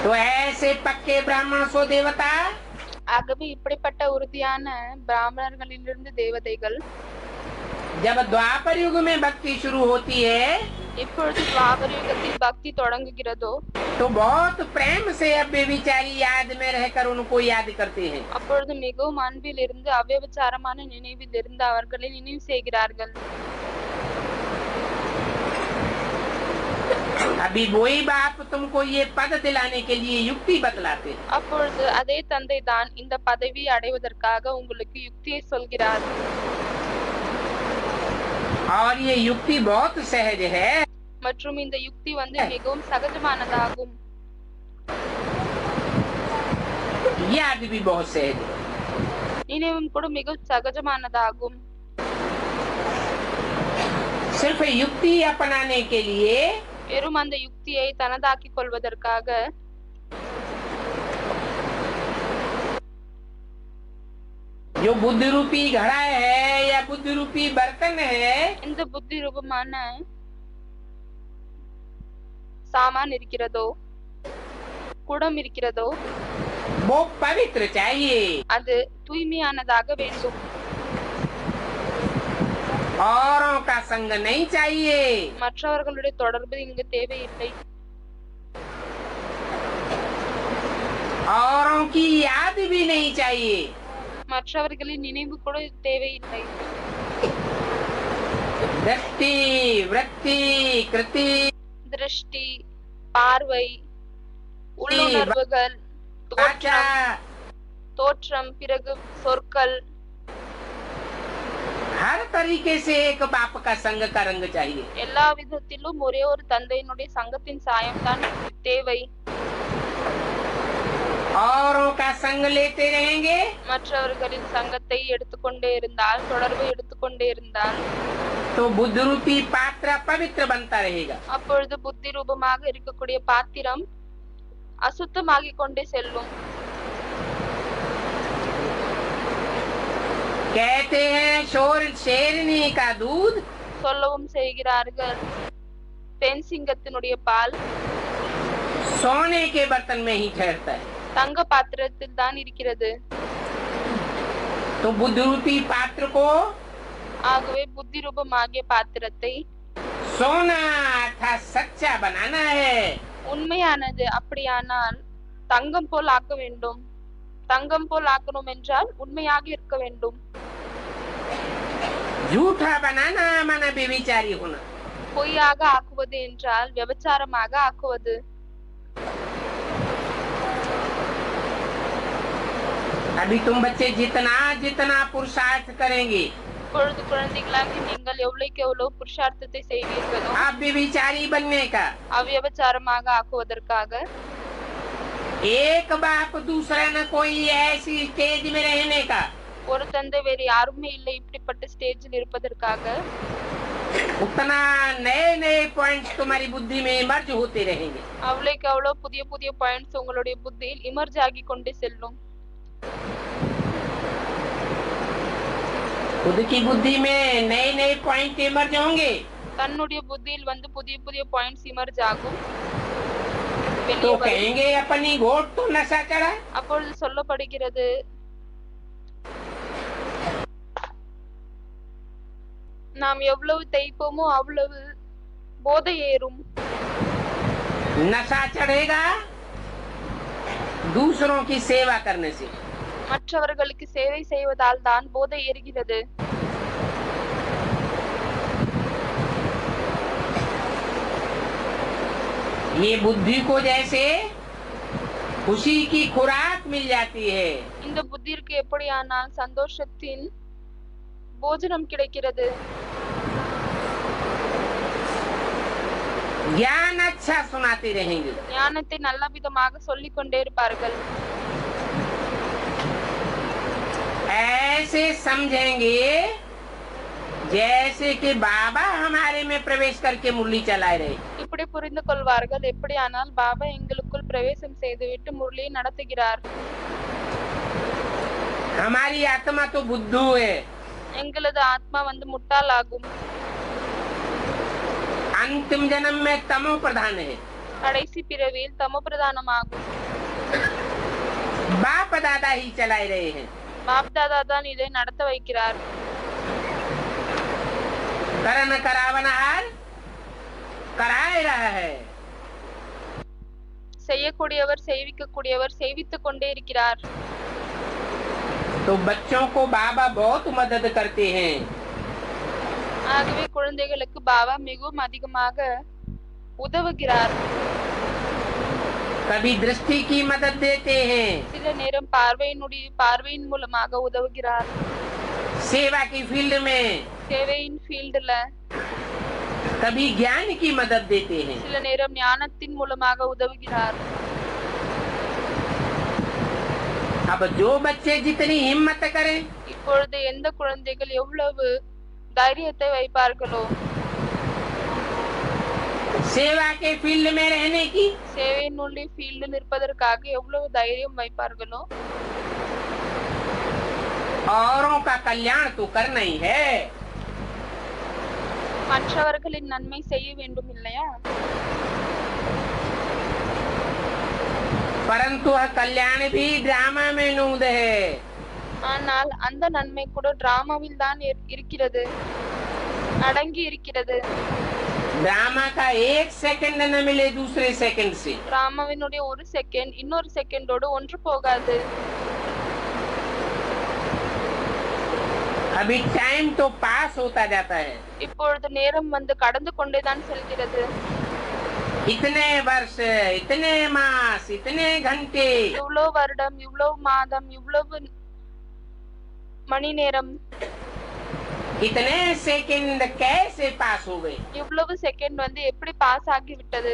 तो ऐसे पक्के ब्राह्मण सो देवता ஆகவே இப்படிப்பட்ட உறுதியான பிராமணர்களிலிருந்து தேவதைகள் जब द्वापर युग में भक्ति शुरू होती है இப்பொழுது துவாபர யுகத்தில் பக்தி தொடங்குகிறதோ तो बहुत प्रेम से अव्यभिचारी याद में रहकर उनको याद करते हैं। அப்பொழுது மிகவும் அன்பில் இருந்து அவ்வியபிச்சாரமான நினைவில் இருந்து அவர்களை நினைவு செய்கிறார்கள். अभी वही बाप तुमको ये पद दिलाने के लिए युक्ति बतलाते हैं। அப்பொழுது அதே தந்தை தான் இந்த பதவியை அடைவதற்காக உங்களுக்கு யுக்தியை சொல்கிறார். और ये युक्ति बहुत सहज है। மற்றும் இந்த யுக்தி மிகவும் சகஜமானதாகும். याद भी बहुत सहज है। நினைவும் கூட மிகவும் சகஜமானதாகும். सिर्फ युक्ति अपनाने के लिए வெறும் அந்த யுக்தியை தனதாக்கிக் கொள்வதற்காக जो बुद्धि रूपी घड़ा है या बुद्धि रूपी बर्तन है இந்த புத்தி ரூபமான சாமான் இருக்கிறதோ குடம் இருக்கிறதோ वो पवित्र चाहिए। அது தூய்மையானதாக வேண்டும். औरों का संग नहीं चाहिए। மற்றவர்களுடைய தொடர்பு இங்கு தேவையில்லை. औरों की याद भी नहीं चाहिए। மற்றவர்களின் நினைவு கூட தேவையில்லை. दृष्टि वृत्ति कृति திருஷ்டி, பார்வை, உள்ளுணர்வுகள், वाचा தோற்றம், பிறகு சொற்கள் हर तरीके से एक बाप का संग का रंग चाहिए। எல்லா விதத்திலும் ஒரே ஒரு தந்தையினுடைய சங்கத்தின் சாயம் தான் தேவை. औरों का संग लेते रहेंगे மற்றவர்களின் சங்கத்தை எடுத்துக்கொண்டே இருந்தால், தொடர்பை எடுத்துக்கொண்டே இருந்தால், तो बुद्ध रूपी पात्र पवित्र बनता रहेगा। அப்பொழுது புத்தி ரூபமாக இருக்கக்கூடிய பாத்திரம் அசுத்தமாகிக் கொண்டே செல்லும். कहते हैं शेरनी का दूध சொல்லவும் செய்கிறார்கள், பெண் சிங்கத்தினுடைய பால் सोने के बर्तन में ही ठहरता है। தங்க பாத்திரத்தில் தான் இருக்கிறது. तो बुद्ध रूपी पात्र को ஆகவே புத்தி ரூபமாகிய பாத்திரத்தை सोना था सच्चा बनाना है। உண்மையானது அப்படியானால் தங்கம் போல் ஆக்க வேண்டும். தங்கம் போல் ஆக்கணும் என்றால் உண்மையாக இருக்க வேண்டும். झूठा बनाना माना बेविचारी होना। பொய்யாக ஆக்குவது என்றால் விபச்சாரமாக ஆக்குவது. अभी तुम बच्चे जितना जितना पुरुषार्थ करेंगे இப்பொழுது குழந்தைகளாகி நீங்கள் எவ்வளவுக்கு எவ்வளவு புருஷார்த்தத்தை செய்வீர்களோ आप बेविचारी बनने का, அவ்வியபச்சாரமாக ஆக்குவதற்காக एक बाप दूसरा न कोई ऐसी स्टेज में रहने का, ஒரு தந்தை வேறு யாருமே இல்லை இப்படிப்பட்ட ஸ்டேஜில் இருப்பதற்காக उतना नए नए पॉइंट्स तुम्हारी बुद्धि में इमर्ज होते रहेंगे। அவ்வளவுக்கு அவ்வளவு புதிய புதிய பாயிண்ட்ஸ் உங்களுடைய புத்தியில் இமர்ஜ் ஆகி கொண்டே செல்லும். खुद की बुद्धि में नए नए पॉइंट इमर्ज होंगे தன்னுடைய புத்தியில் வந்து புதிய புதிய பாயிண்ட்ஸ் இமர்ஜ் ஆகும். तो வெளியே வரும். कहेंगे अपनी घोट तो नशा चढ़ा। அப்பொழுது சொல்லப்படுகிறது, நாம் எவ்வளவு தேய்ப்போமோ அவ்வளவு போதை ஏறும். नशा चढ़ेगा दूसरों की सेवा करने से। மற்றவர்களுக்கு சேவை செய்வதால் தான் போதை ஏறுகிறது. ये बुद्धि को जैसे खुशी की खुराक मिल जाती है, இந்த புத்திற்கு எப்படியானால் சந்தோஷத்தின் போஜனம் கிடைக்கிறது. ज्ञान अच्छा सुनाते रहेंगे, ஞானத்தை நல்ல விதமாக சொல்லிக் கொண்டே இருப்பார்கள். ऐसे समझेंगे जैसे कि बाबा हमारे में प्रवेश करके मुरली चलाए रहे। இப்படி புரிந்து கொள்வார்கள், எப்படியானால் பாபா எங்களுக்குள் பிரவேசம் செய்துவிட்டு முரளியை நடத்துகிறார். हमारी आत्मा तो बुद्धू है, எங்களது ஆத்மா வந்து முட்டாளாகும். अंतिम जन्म में तमो प्रधान है। கடைசி பிறவியில் தமோ பிரதானமாகும். बाप दादा ही चलाए रहे हैं। பாப் தாதா தான் இதை நடத்த வைக்கிறார். करण करावनहार कराए रहा है। செய்யக்கூடியவர் செய்விக்கக்கூடியவர் செய்வித்துக் கொண்டே இருக்கிறார். तो बच्चों को बाबा बहुत मदद करते हैं। ஆகவே குழந்தைகளுக்கு பாபா மிகவும் அதிகமாக உதவுகிறார். कभी दृष्टि की मदद देते हैं, சில நேரம் பார்வையின் மூலமாக உதவுகிறார். सेवा की फील्ड में சேவையின் ஃபீல்டுல कभी ज्ञान की मदद देते हैं। சில நேரம் ஞானத்தின் மூலமாக உதவுகிறார். अब जो बच्चे जितनी हिम्मत करें, இப்பொழுது எந்த குழந்தைகள் எவ்வளவு தைரியத்தை வைப்பார்களோ, सेवा के फील्ड में रहने की, சேவையினுடைய ஃபீல்டில் இருப்பதற்காக எவ்வளவு தைரியம் வைப்பார்களோ, औरों का कल्याण तो करना ही है। மற்றவர்களின் நன்மை செய்ய வேண்டும் இல்லையா? परंतु वह कल्याण भी ड्रामा में नूद है। ஆனால் அந்த நன்மை கூட டிராமாவில் தான் இருக்கிறது, அடங்கி இருக்கிறது. ड्रामा का एक सेकंड न मिले दूसरे सेकंड से। டிராமாவினுடைய ஒரு செகண்ட் இன்னொரு செகண்டோடு ஒன்று போகாது. अभी टाइम तो पास होता जाता है। இப்பொழுது நேரம் வந்து கடந்து கொண்டேதான் செல்கிறது. इतने वर्ष, इतने मास, इतने घंटे, இவ்வளவு வருடம், இவ்வளவு மாதம், இவ்வளவு மணி நேரம், इतने सेकंड कैसे पास हो गए? இவ்வளவு செகண்ட் வந்து எப்படி பாஸ் ஆகி விட்டது?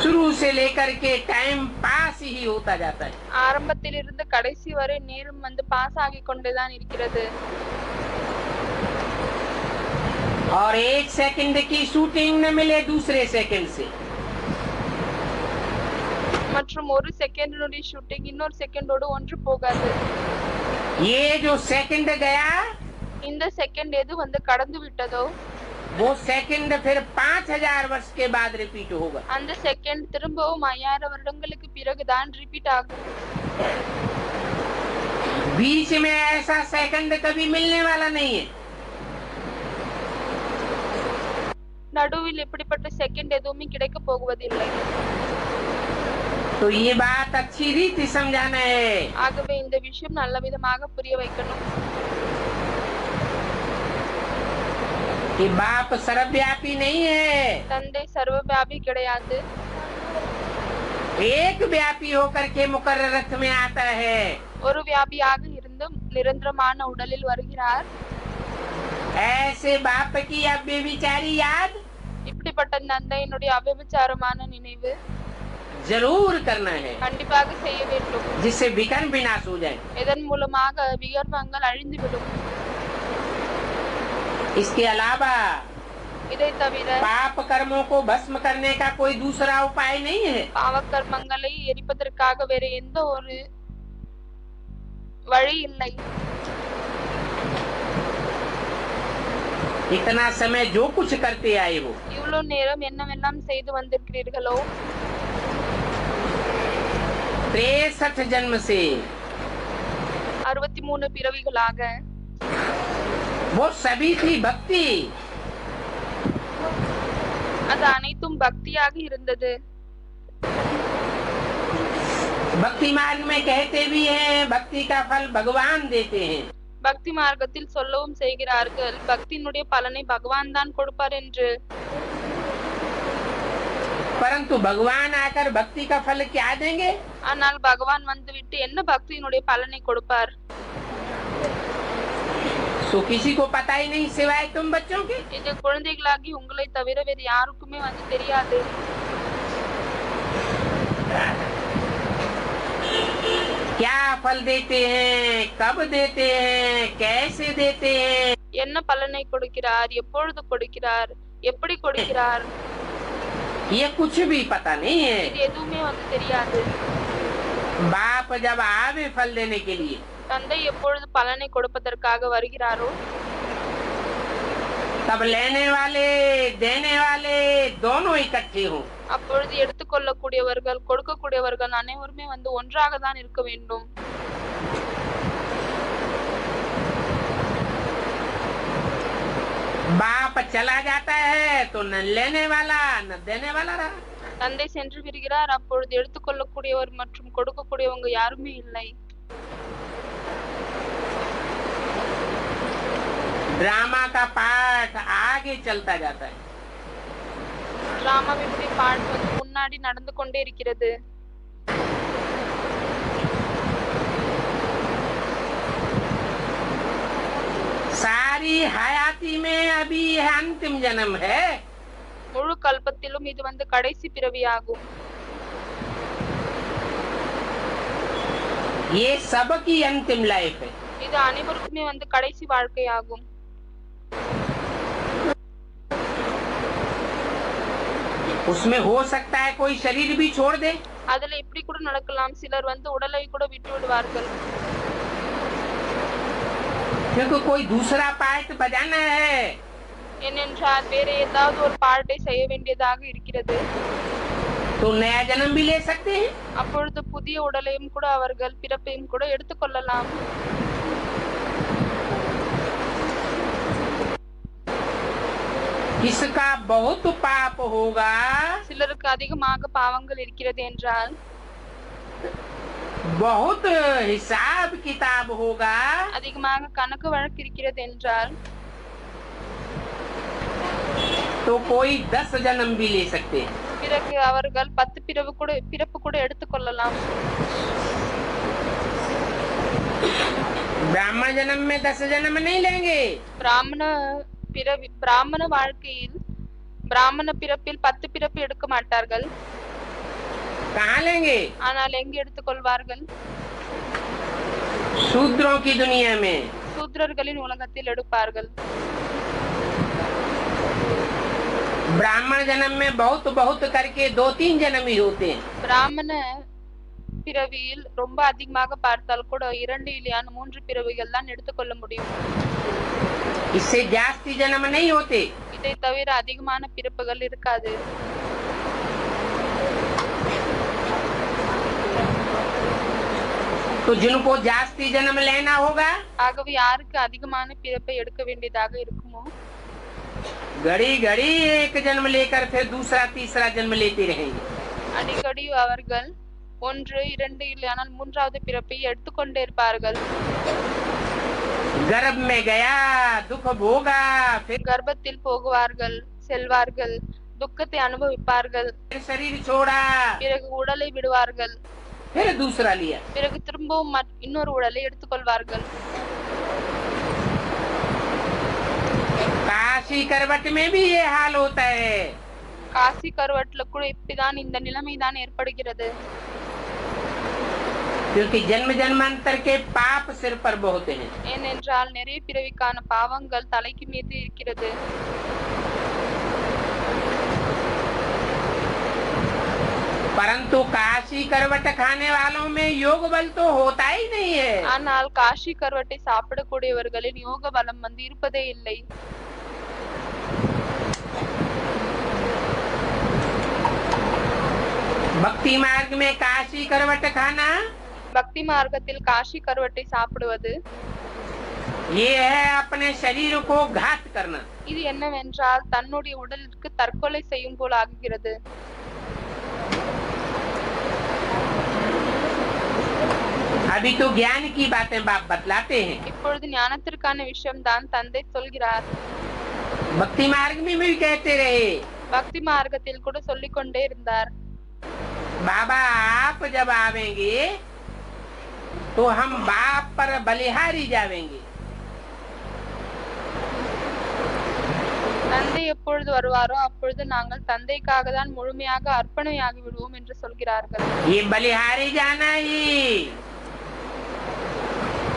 शुरू से लेकर के टाइम पास ही होता जाता है। ஆரம்பத்திலிருந்து கடைசி வரை நேரம் வந்து பாஸ் ஆகி கொண்டுதான் இருக்கிறது. और एक सेकंड की शूटिंग न मिले दूसरे सेकंड से। மற்றும் ஒரு செகண்டினுடைய ஷூட்டிங் இன்னொரு செகண்டோடு ஒன்று போகாது. ये जो सेकंड गया, இந்த செகண்ட் எது வந்து கடந்து விட்டதோ वो सेकंड फिर 5000 वर्ष के बाद रिपीट होगा। அந்த செகண்ட் திரும்பவும் 5000 வருடங்களுக்கு பிறகுதான் ரிப்பீட் ஆகும். बीच में ऐसा सेकंड कभी मिलने वाला नहीं है। நடுவில் இப்படிப்பட்ட செகண்ட் எதுவுமே கிடைக்க போவதில்லை. तो ये बात अच्छी रीति समझाना है। ஆகவே இந்த விஷயம் நல்ல விதமாக புரிய வைக்கணும். कि बाप सर्वव्यापी नहीं है, தந்தை சர்வவியாபி கிடையாது. एक व्यापी होकर के मुकर्रर रथ में आता है। ஒரு வியாபியாக இருந்து நிரந்தரமான உடலில் வருகிறார். ऐसे बाप की अव्यभिचारी याद இப்படிப்பட்ட தந்தையினுடைய அவிபச்சாரமான நினைவு जरूर करना है, கண்டிப்பாக செய்ய வேண்டும். जिससे विकर्म विनाश हो जाए। இதன் மூலமாக விகர்மங்கள் அழிந்துவிடும். इसके अलावा இதை தவிர पाप कर्मों को भस्म करने का कोई दूसरा उपाय नहीं है। பாவக்கர்மங்களை எரிப்பதற்காக வேற எந்த ஒரு வழி இல்லை. इतना समय जो कुछ करते आए हो, இவ்வளவு நேரம் என்னவெல்லாம் செய்து வந்திருக்கிறீர்களோ 63 जन्म से 63 பிறவிகளாக वो सभी थी भक्ति। அது அனைத்தும் பக்தியாக இருந்தது. भक्ति मार्ग में कहते भी हैं भक्ति का फल भगवान देते हैं। பக்தி மார்க்கத்தில் சொல்லவும் செய்கிறார்கள் பக்தியினுடைய பலனை பகவான் தான் கொடுப்பார் என்று. परंतु भगवान आकर भक्ति का फल क्या देंगे? ஆனால் பகவான் வந்துவிட்டு என்ன பக்தியினுடைய பலனை கொடுப்பார்? तो किसी को पता ही नहीं सिवाय तुम बच्चों के। இது குழந்தைகளாகி உங்களை தவிர வேறு யாருக்குமே வந்து தெரியாது. क्या फल देते हैं, कब देते हैं, कैसे देते हैं, என்ன பலனை கொடுக்கிறார், எப்பொழுது கொடுக்கிறார், எப்படி கொடுக்கிறார், ये कुछ भी पता नहीं है। இது எதுவுமே வந்து தெரியாது. बाप जब आवे फल देने के लिए, தந்தை எப்பொழுது பலனை கொடுப்பதற்காக வருகிறாரோ तब लेने वाले देने वाले दोनों इकट्ठे हों। அப்பொழுது எடுத்துக்கொள்ளக்கூடியவர்கள் கொடுக்கக்கூடியவர்கள் அனைவருமே வந்து ஒன்றாக தான் இருக்க வேண்டும். बाप चला जाता है तो न लेने वाला न देने वाला रहा। தந்தை சென்று விடுகிறார், அப்பொழுது எடுத்துக்கொள்ளக்கூடியவர் மற்றும் கொடுக்கக்கூடியவங்க யாருமே இல்லை. ड्रामा का पाठ आगे चलता जाता है। டிராமாவினுடைய பாட்டு வந்து முன்னாடி நடந்து கொண்டே இருக்கிறது. सारी हयाती में अभी यह अंतिम जन्म है। முழு கல்பத்திலும் இது வந்து கடைசி பிறவியாகும். ये सबकी अंतिम लाइफ है। இது அனைவருக்குமே வந்து கடைசி வாழ்க்கையாகும். उसमें हो सकता है कोई शरीर भी छोड़ दे। அதுல இப்படி கூட நடக்கலாம், சிலர் வந்து உடலை கூட விட்டு விடுவார்கள். क्योंकि कोई दूसरा पार्ट बजाना है। ஏனென்றால் வேற ஏதாவது ஒரு பாட்டை செய்ய வேண்டியதாக இருக்கிறது. तो नया जन्म भी ले सकते हैं। அப்பொழுது புதிய உடலையும் கூட அவர்கள் பிறப்பையும் கூட எடுத்துக்கொள்ளலாம். किसका बहुत पाप होगा, சிலருக்கு அதிகமாக பாவங்கள் இருக்கிறது என்றால், बहुत हिसाब किताब होगा, அதிகமாக கணக்கு வழக்கு இருக்கிறது என்றால், तो कोई 10 जन्म भी ले सकते हैं। பிறகு அவர்கள் 10 பிறப்பு கூட எடுத்துக்கொள்ளலாம். ब्राह्मण जन्म में 10 जन्म नहीं लेंगे। பிராமண வாழ்க்கையில் பிராமண பிறப்பில் 10 பிறப்பு எடுக்க மாட்டார்கள். कहाँ लेंगे? ஆனால் எங்கு எடுத்துக்கொள்வார்கள்? शूद्रों की दुनिया में। சூத்ரர்களின் உலகத்தில் எடுப்பார்கள். ब्राह्मण जन्म में बहुत बहुत करके 2-3 जन्म ही होते हैं। பிராமண பிறவியில் ரொம்ப அதிகமாக பார்த்தால் கூட 2 இல்லையான 3 பிறவிகள் தான் எடுத்துக்கொள்ள முடியும். इससे जास्ती जन्म नहीं होते। இதை தவிர அதிகமான பிறப்புகள் இருக்காது. तो जिनको जास्ती जन्म लेना होगा, ஆகவே யாருக்கு அதிகமான பிறப்பை எடுக்க வேண்டியதாக இருக்குமோ घड़ी घड़ी एक जन्म लेकर फिर दूसरा तीसरा जन्म लेते रहेंगे। அடிக்கடி அவர்கள் 1, 2 இல்லையானால் 3வது பிறப்பை எடுத்துக்கொண்டே இருப்பார்கள். गर्भ में गया दुख भोगा, फिर கர்ப்பத்தில் போகுவார்கள், செல்வார்கள், துக்கத்தை அனுபவிப்பார்கள், शरीर छोड़ा, பிறகு உடலை விடுவார்கள், फिर दूसरा लिया। பிறகு திரும்பவும் இன்னொரு உடலை எடுத்துக்கொள்வார்கள். काशी करवट में भी ये हाल होता है। காசி கருவட்ல கூட இப்படிதான் இந்த நிலைமைதான் ஏற்படுகிறது. क्योंकि जन्म जन्मांतर के पाप सिर पर बहुत हैं। ஏனென்றால் நிறைய பிறவிக்கான பாவங்கள் தலைக்கு மீது இருக்கிறது. परंतु काशी करवट खाने वालों में योग बल तो होता ही नहीं है। ஆனால் காசி கருவட்டை சாப்பிடக்கூடியவர்களின் யோக பலம் இருப்பதே இல்லை. भक्ति मार्ग में काशी करवट खाना, பக்தி மார்க்கத்தில் காசி கருவட்டை சாப்பிடுவது ये है अपने शरीर को घात करना। இது என்னவென்றால் தன்னுடைய உடலுக்கு தற்கொலை செய்யும் போல் ஆகுகிறது. अभी तो ज्ञान की बातें बाप बतलाते हैं। இப்பொழுது ஞானத்திற்கான விஷயம் தான் தந்தை சொல்கிறார். भक्ति मार्ग में भी कहते रहे, பக்தி மார்க்கத்தில் கூட சொல்லிக் கொண்டே இருந்தார். बाबा आप जब आवेंगे तो हम बाप पर बलिहारी जावेंगे। தந்தை எப்பொழுது வருவாரோ அப்பொழுது நாங்கள் தந்தைக்காக தான் முழுமையாக அர்ப்பணையாகி விடுவோம் என்று சொல்கிறார்கள். ये बलिहारी जाना ही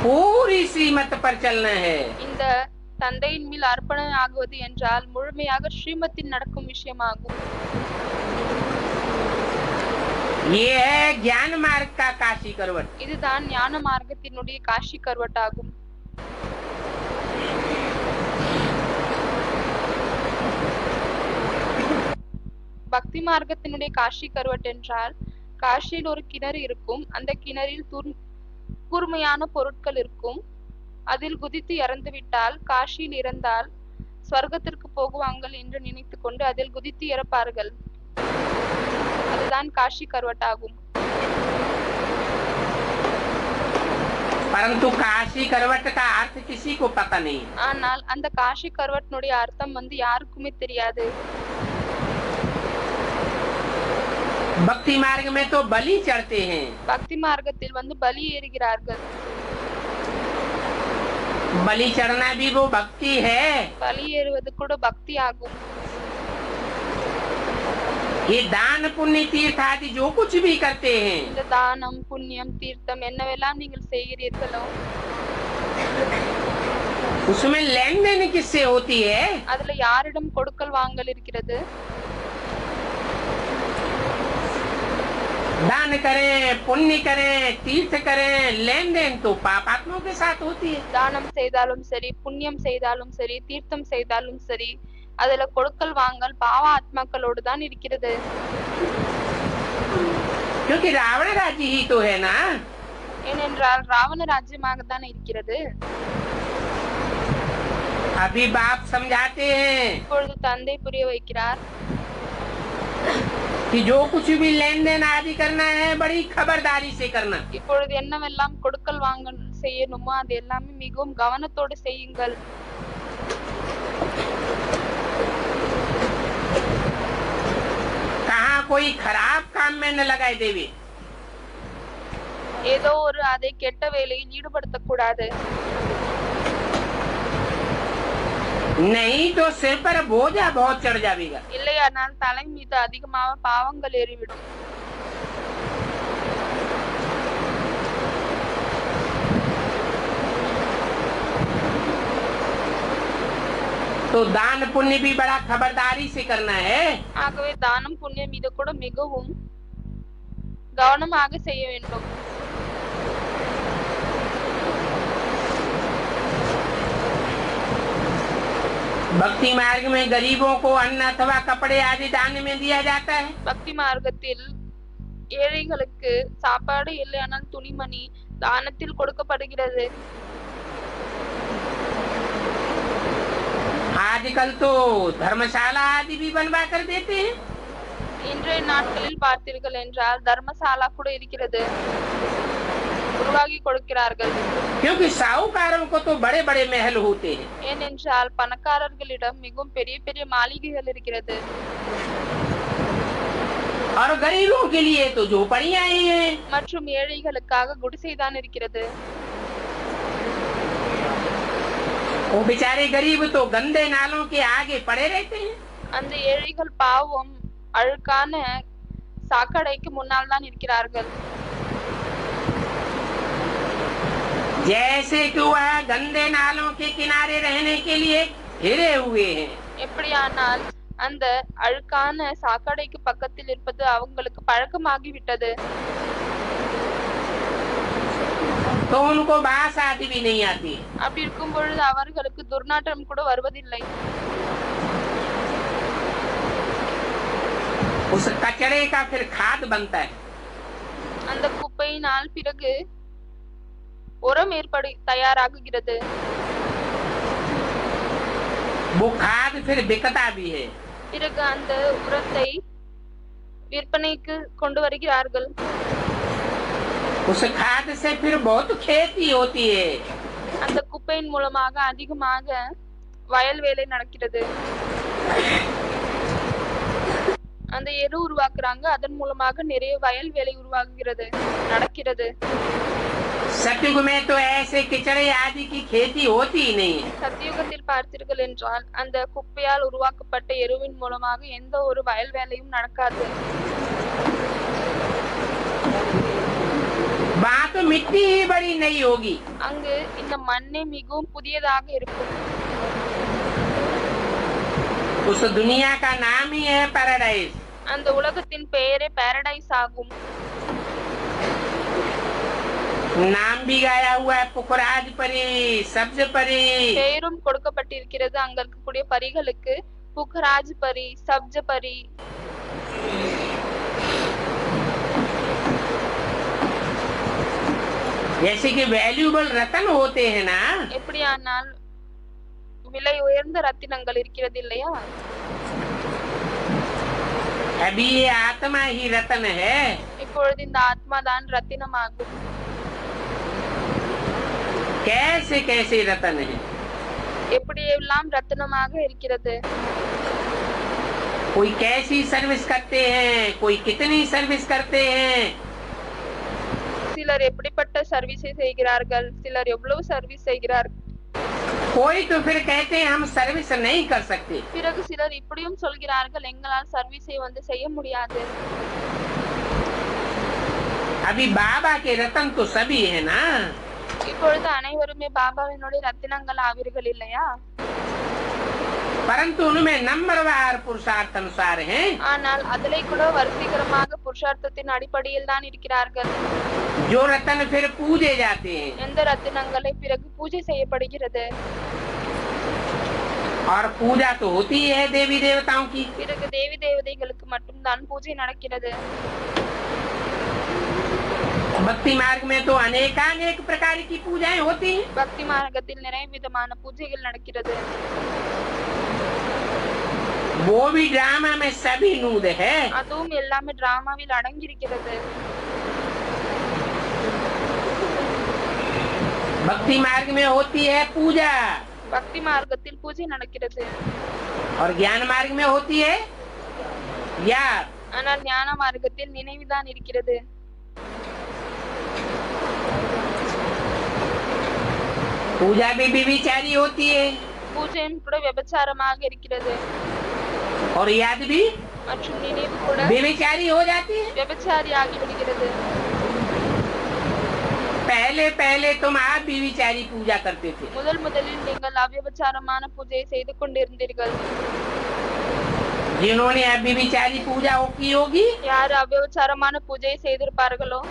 पूरी श्रीमत पर चलना है। இந்த தந்தையின் மேல் அர்ப்பணம் ஆகுவது என்றால் முழுமையாக ஸ்ரீமத்தில் நடக்கும் விஷயமாகும். ये है ज्ञान मार्ग का काशी करवट। இதுதான் ஞான மார்க்கத்தினுடைய காஷி கருவட்டாகும். பக்தி மார்க்கத்தினுடைய காஷி கருவட் என்றால் காஷியில் ஒரு கிணறு இருக்கும். அந்த கிணறில் கூர்மையான பொருட்கள் இருக்கும். அதில் குதித்து இறந்து விட்டால், காஷியில் இறந்தால் ஸ்வர்க்கத்திற்கு போகுவாங்கள் என்று நினைத்து கொண்டு அதில் குதித்து இறப்பார்கள். அதுதான் காஷி கருவட் ஆகும். परंतु काशी करवट का अर्थ किसी को पता नहीं। ஆனால் அந்த காஷி கருவட்னுடைய அர்த்தம் யாருக்குமே தெரியாது. भक्ति मार्ग में तो बलि चढ़ते हैं। பக்தி மார்க்கத்தில் பலி ஏறுகிறார்கள். बलि चढ़ना भी वो भक्ति है। பலி ஏறுவது கூட பக்தி ஆகும். ये दान पुण्य तीर्थ आदि जो कुछ भी करते हैं, இந்த தானம், புண்ணியம், தீர்த்தம் என்னவெல்லாம் நீங்கள் செய்கிறீர்களோ उसमें लेन देन किससे होती है? அதுல யாரிடம் கொடுக்கல் வாங்கல் இருக்கிறது? दान करें, पुण्य करें, तीर्थ करें, लेन देन तो पापात्माओं के साथ होती है। தானம் செய்தாலும் சரி, புண்ணியம் செய்தாலும் சரி, தீர்த்தம் செய்தாலும் சரி, அதுல கொடுக்கல் வாங்கல் பாவ ஆத்மாக்களோடு தான் இருக்கிறது. क्योंकि रावण राज्य ही तो है ना। ஏனென்றால் ராவண ராஜ்யமாக தான் இருக்கிறது. अभी बाप समझाते हैं இப்பொழுது தந்தை புரிய வைக்கிறார். कि जो कुछ भी लेन देन आदि करना है बड़ी खबरदारी से करना। இப்பொழுது என்னவெல்லாம் கொடுக்கல் வாங்கல் செய்யணுமோ அது எல்லாமே மிகவும் கவனத்தோடு செய்யுங்கள். कहाँ कोई खराब काम में न लगाए देवे। ஏதோ ஒரு அதை கெட்ட வேலையில் ஈடுபடுத்தக்கூடாது. नहीं तो सिर पर बोझा बहुत चढ़ जाएगा। இல்லையானால் தலை மீது அதிகமாக பாவங்கள் ஏறிவிடும். तो दान पुण्य भी बड़ा खबरदारी से करना है। ஆகவே தானம் புண்ணியம் இது கூட மிகவும் கவனமாக செய்ய வேண்டும். भक्ति मार्ग में गरीबों को अन्न अथवा कपड़े आदि दान में दिया जाता है। பக்தி மார்க்கத்தில் ஏழைகளுக்கு சாப்பாடு இல்லையானால் துணிமணி தானத்தில் கொடுக்கப்படுகிறது. आजकल तो धर्मशाला आदि भी बनवा कर देते हैं। இன்றைய நாட்களில் பார்த்தீர்கள் என்றால் தர்மசாலா கூட இருக்கிறது, உருவாகி கொடுக்கிறார்கள். क्योंकि साहूकारों को तो बड़े बड़े महल होते हैं। ஏனென்றால் பணக்காரர்களிடம் மிகவும் பெரிய பெரிய மாளிகைகள் இருக்கிறது. और गरीबों के लिए तो झोपड़ियां ही हैं। மற்றும் ஏழைகளுக்காக குடிசைதான் இருக்கிறது. वो बेचारे गरीब तो गंदे नालों के आगे पड़े रहते हैं। அந்த ஏழைகள் பாவம் அழுக்கான சாக்கடைக்கு முன்னால் தான் இருக்கிறார்கள். जैसे कि वह गंदे नालों के किनारे रहने के लिए हिरे हुए हैं। எப்படியானால் அந்த அழுக்கான சாக்கடைக்கு பக்கத்தில் இருப்பது அவங்களுக்கு பழக்கமாகி விட்டது. तो उनको बास आदि भी नहीं आती। அப்படி இருக்கும் பொழுது அவர்களுக்கு துர்நாற்றம் கூட வருவதில்லை. उस कचरे का फिर खाद बनता है। அந்த குப்பையினால் பிறகு உரம் தயாராகுகிறது. वो खाद फिर बिकता भी है। பிறகு அந்த உரத்தை விற்பனைக்கு கொண்டு வருகிறார்கள். उस खाद से फिर बहुत खेती होती है। அந்த குப்பையின் மூலமாக அதிகமாக வயல் வேலை நடக்கிறது. அந்த எரு உருவாக்குறாங்க, அதன் மூலமாக நிறைய வயல் வேலை உருவாகுகிறது, நடக்கிறது. सतयुग में तो ऐसे किचड़े आदि की खेती होती ही नहीं है। சத்தியுகத்தில் பார்த்தீர்கள் என்றால் அந்த குப்பையால் உருவாக்கப்பட்ட எருவின் மூலமாக எந்த ஒரு வயல் வேலையும் நடக்காது. वहाँ तो मिट्टी ही बड़ी नई होगी। அங்கு இந்த மண்ணே மிகவும் புதியதாக இருக்கும். उस दुनिया का नाम ही है पैराडाइज। அந்த உலகத்தின் பெயரே பாரடைஸ் ஆகும். नाम भी गाया हुआ है, पुखराज परी, सब्ज परी। பெயரும் கொடுக்கப்பட்டிருக்கிறது அங்க இருக்கக்கூடிய பரிகளுக்கு. புக்ராஜ் பரி, சப்ஜ பரி. जैसे कि वैल्यूबल रतन होते हैं ना, எப்படியானால் விலை உயர்ந்த ரத்தினங்கள் இருக்கிறது இல்லையா, अभी ये आत्मा ही रतन है। இப்பொழுது இந்த ஆத்மா தான் ரத்தினமாகும். कैसे कैसे रतन है। எப்படியெல்லாம் ரத்தினமாக இருக்கிறது. कोई कैसी सर्विस करते हैं, कोई कितनी सर्विस करते हैं। சிலர் எப்படிப்பட்ட சர்வீஸை செய்கிறார்கள், சிலர் எவ்வளவு சர்வீஸ் செய்கிறார்கள். कोई तो फिर कहते हैं हम सर्विस नहीं कर सकते। பிறகு சிலர் இப்படியும் சொல்கிறார்கள், எங்களால் சர்வீஸை செய்ய முடியாது. अभी बाबा के रतन तो सभी है ना। இப்பொழுது அனைவருமே பாபாவினுடைய ரத்தினங்கள் ஆவீர்கள் இல்லையா. परंतु उनमें नंबरवार पुरुषार्थ अनुसार हैं। ஆனால் அதிலே கூட வரிசைகரமாக புருஷார்த்தத்தின் அடிப்படையில் தான் இருக்கிறார்கள். जो रतन फिर पूजे जाते हैं। எந்த ரத்தினங்களை பிறகு பூஜை செய்யப்படுகிறது. और पूजा तो होती ही है देवी देवताओं की। பிறகு தேவி தேவதைகளுக்கு மட்டும்தான் பூஜை நடக்கிறது. भक्ति मार्ग में तो अनेकानेक प्रकार की पूजाएं होती हैं। பக்தி மார்க்கத்தில் நிறைய விதமான பூஜைகள் நடக்கிறது. वो भी ड्रामा में सभी नूद है। அதுவும் எல்லாமே டிராமாவில் அடங்கியிருக்கிறது. भक्ति मार्ग में होती है पूजा, பக்தி மார்க்கத்தில் பூஜை நடக்கிறது. और ज्ञान मार्ग में होती है याद। ஆனால் ஞான மார்க்கத்தில் நினைவுதான் இருக்கிறது. पूजा भी व्यभिचारी होती है பூஜையும் கூட விபச்சாரமாக இருக்கிறது और याद भी மற்றும் நினைவு கூட व्यभिचारी हो जाती है। விபச்சாரி ஆகிவிடுகிறது पहले पहले तुम आप व्यभिचारी पूजा करते थे, முதலில் நீங்கள் அவ்விபச்சாரமான பூஜையை செய்து கொண்டிருந்தீர்கள் जिन्होंने अब व्यभिचारी पूजा की होगी, யார் அவ்விபச்சாரமான பூஜையை செய்திருப்பார்களோ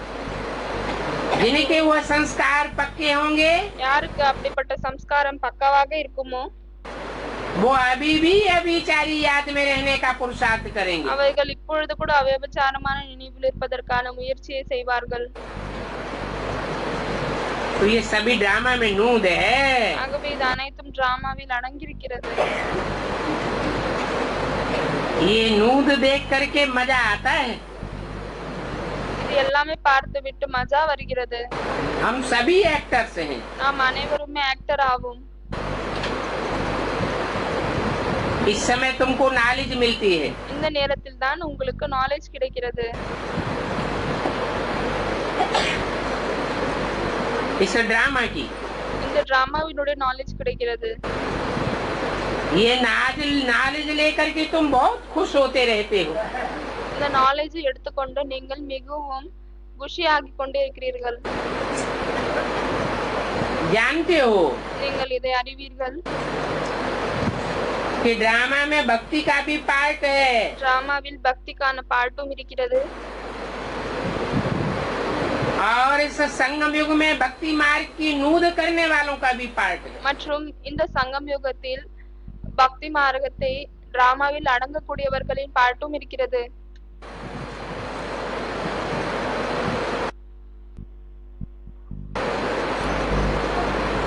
जिनके वो संस्कार पक्के होंगे, யாருக்கு அப்படிப்பட்ட சம்ஸ்காரம் பக்காவாக இருக்குமோ वो अभी भी अभिचारी याद में रहने का पुरुषार्थ करेंगे। அவைகள் இப்பொழுது கூட அவ்விபச்சாரமான நினைவில் இருப்பதற்கான முயற்சியை செய்வார்கள் तो ये सभी ड्रामा में नूद है। ஆகவே இது அனைத்தும் டிராமாவில் அடங்கியிருக்கிறது ये नूद देख करके मजा आता है। இது எல்லாமே பார்த்து விட்டு மஜா வருகிறது हम सभी एक्टर्स हैं। நாம் அனைவருமே ஆக்டர் ஆவோம் इस समय तुमको नॉलेज मिलती है, இந்த நேரத்தில் தான் உங்களுக்கு நாலேஜ் கிடைக்கிறது इस ड्रामा की। இந்த டிராமாவினுடைய நாலேஜ் கிடைக்கிறது ये नॉलेज लेकर के तुम बहुत खुश होते रहते हो। இந்த நாலேஜை எடுத்துக்கொண்டு நீங்கள் மிகவும் குஷியாகி கொண்டே இருக்கிறீர்கள் जानते हो நீங்கள் இதை அறிவீர்கள் कि ड्रामा में भक्ति का भी पार्ट है। டிராமாவில் பக்திக்கான பாட்டும் இருக்கிறது और इस संगम युग में भक्ति मार्ग की नूद करने वालों का भी पार्ट है। மற்றும் இந்த சங்கம் யுகத்தில் பக்தி மார்க்கத்தை டிராமாவில் அடங்கக்கூடியவர்களின் பாட்டும் இருக்கிறது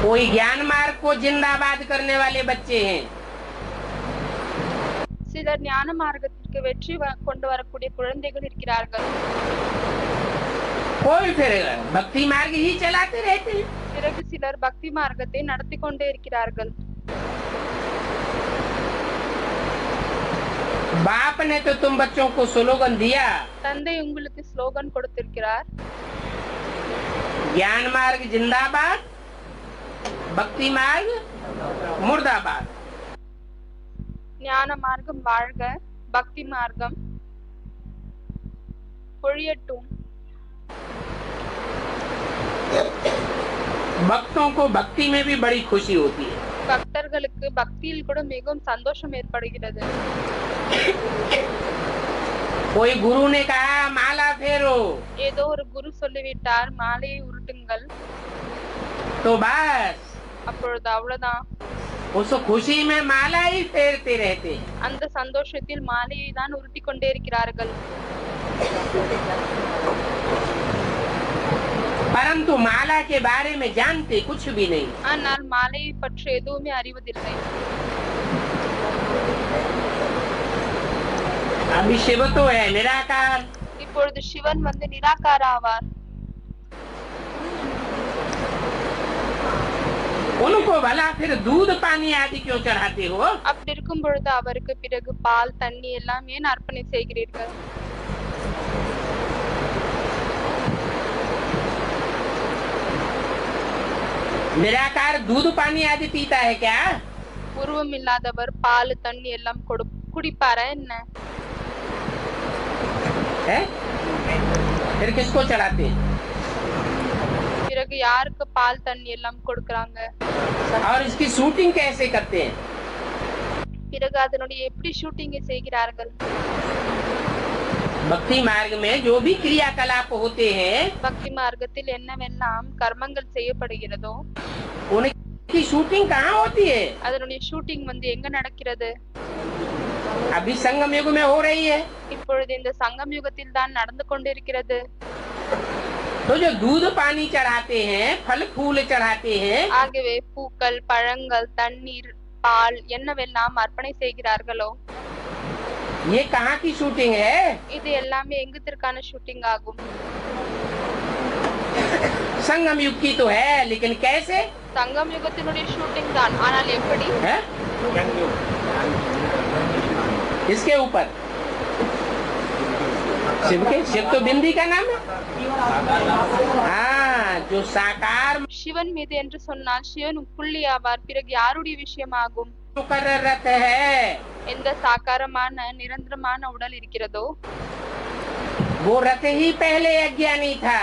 कोई ज्ञान मार्ग को जिंदाबाद करने वाले बच्चे हैं, சிலர் ஞான மார்க்கத்திற்கு வெற்றி கொண்டு வரக்கூடிய குழந்தைகள் இருக்கிறார்கள் कोई फिर भक्ति मार्ग ही चलाते रहते हैं। பிறகு சிலர் பக்தி மார்க்கத்தை நடத்தி கொண்டே இருக்கிறார்கள் बाप ने तो तुम बच्चों को स्लोगन दिया, தந்தை உங்களுக்கு ஸ்லோகன் கொடுத்திருக்கிறார் ज्ञान मार्ग जिंदाबाद, भक्ति मार्ग मुर्दाबाद। ஞான மார்க்கம் வாழ்க பக்தி மார்க்கம் பொழியட்டும் भक्तों को भक्ति में भी बड़ी खुशी होती है। பக்தர்களுக்கு பக்தியில் கூட மிகவும் சந்தோஷம் ஏற்படுகிறது कोई गुरु ने कहा माला फेरो, ஏதோ ஒரு குரு சொல்லிவிட்டார் மாலையை உருட்டுங்கள் तो बस அப்பொழுது அவ்வளவுதான் उस खुशी में माला ही फेरते रहते हैं। அந்த சந்தோஷத்தில் மாலையை தான் உருட்டி கொண்டே இருக்கிறார்கள் परंतु माला के बारे में जानते कुछ भी नहीं। ஆனால் மாலையை பற்றி எதுவுமே அறிவதில்லை अभी शिव तो है निराकार, இப்பொழுது சிவன் வந்து நிராகார ஆவார் उनको भला फिर दूध पानी आदि क्यों चढ़ाते हो? அப்படி இருக்கும் பொழுது அவருக்கு பிறகு பால் தண்ணி எல்லாம் ஏன் அர்ப்பணை செய்கிறீர்கள் निराकार दूध पानी आदि पीता है क्या? உருவம் இல்லாதவர் பால் தண்ணி எல்லாம் குடிப்பாரா என்ன है? फिर किसको चढ़ाते हैं? பிறகு யாருக்கு பால் தண்ணி எல்லாம் கொடுக்கறாங்க और इसकी शूटिंग कैसे करते हैं? பிறகு அதனுடைய எப்படி ஷூட்டிங் செய்கிறார்கள் भक्ति मार्ग में जो भी क्रियाकलाप होते हैं பக்தி மார்க்கத்தில் என்னவெல்லாம் கர்மங்கள் செய்யப்படுகிறதோ उनकी शूटिंग कहाँ होती है? அதனுடைய ஷூட்டிங் வந்து எங்க நடக்கிறது अभी संगम युग में हो रही है। இப்பொழுது இந்த சங்கம் யுகத்தில் தான் நடந்து கொண்டிருக்கிறது तो जो दूध पानी चढ़ाते हैं, फल फूल चढ़ाते हैं, ஆகவே பூக்கள் பழங்கள் தண்ணீர் பால் என்னவெல்லாம் அர்ப்பணை செய்கிறார்களோ ये कहाँ की शूटिंग है? இது எல்லாமே எங்கத்திற்கான ஷூட்டிங் ஆகும் संगम युग की तो है, लेकिन कैसे சங்கம் யுகத்தினுடைய ஷூட்டிங் தான் ஆனால் எப்படி है? इसके ऊपर शिव तो बिंदी का नाम है। हाँ, जो साकार சிவன் மீது என்று சொன்னால் சிவன் புள்ளியாவார். பிறகு யாருடைய விஷயமாகும்? मुकर्रर रथ है எந்த சாக்காரமான நிரந்தரமான உடல் இருக்கிறதோ वो रथ ही पहले अज्ञानी था।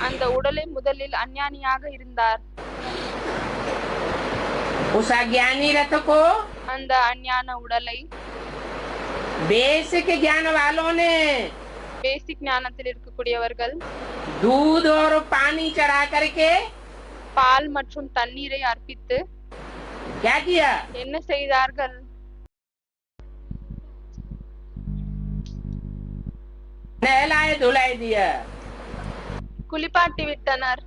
அந்த उடலே முதலில் அஞ்ஞானியாக இருந்தார். उस अज्ञानी रथ को அந்த அஞ்ஞான உடலை बेसिक ज्ञान वालों ने பேசிக் ஞானத்தில் இருக்கக்கூடியவர்கள் दूध और पानी चढ़ा करके பால் மற்றும் தண்ணீரை அர்ப்பித்து क्या किया? என்ன செய்தார்கள்? नहलाए धुलाई दिया। குளிப்பாட்டி விட்டனர்.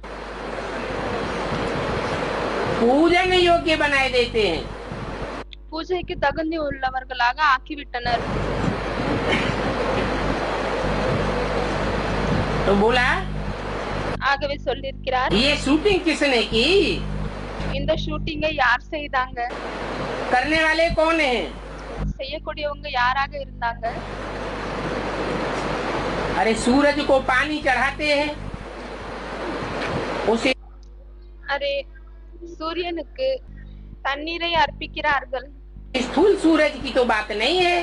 पूजन योग्य बनाए देते हैं। பூஜைக்கு தகுதி உள்ளவர்களாக ஆக்கிவிட்டனர். तो बोला ஆகவே சொல்லியிருக்கிறார், ये शूटिंग किसने की? இந்த ஷூட்டிங்கை யார் செய்தாங்க? करने वाले कौन है? செய்யக்கூடியவங்க யாராக இருந்தாங்க? अरे सूरज को पानी चढ़ाते हैं, उसे அரே சூரியனுக்கு தண்ணீரை அர்ப்பிக்கிறார்கள். स्थूल सूरज की तो बात नहीं है।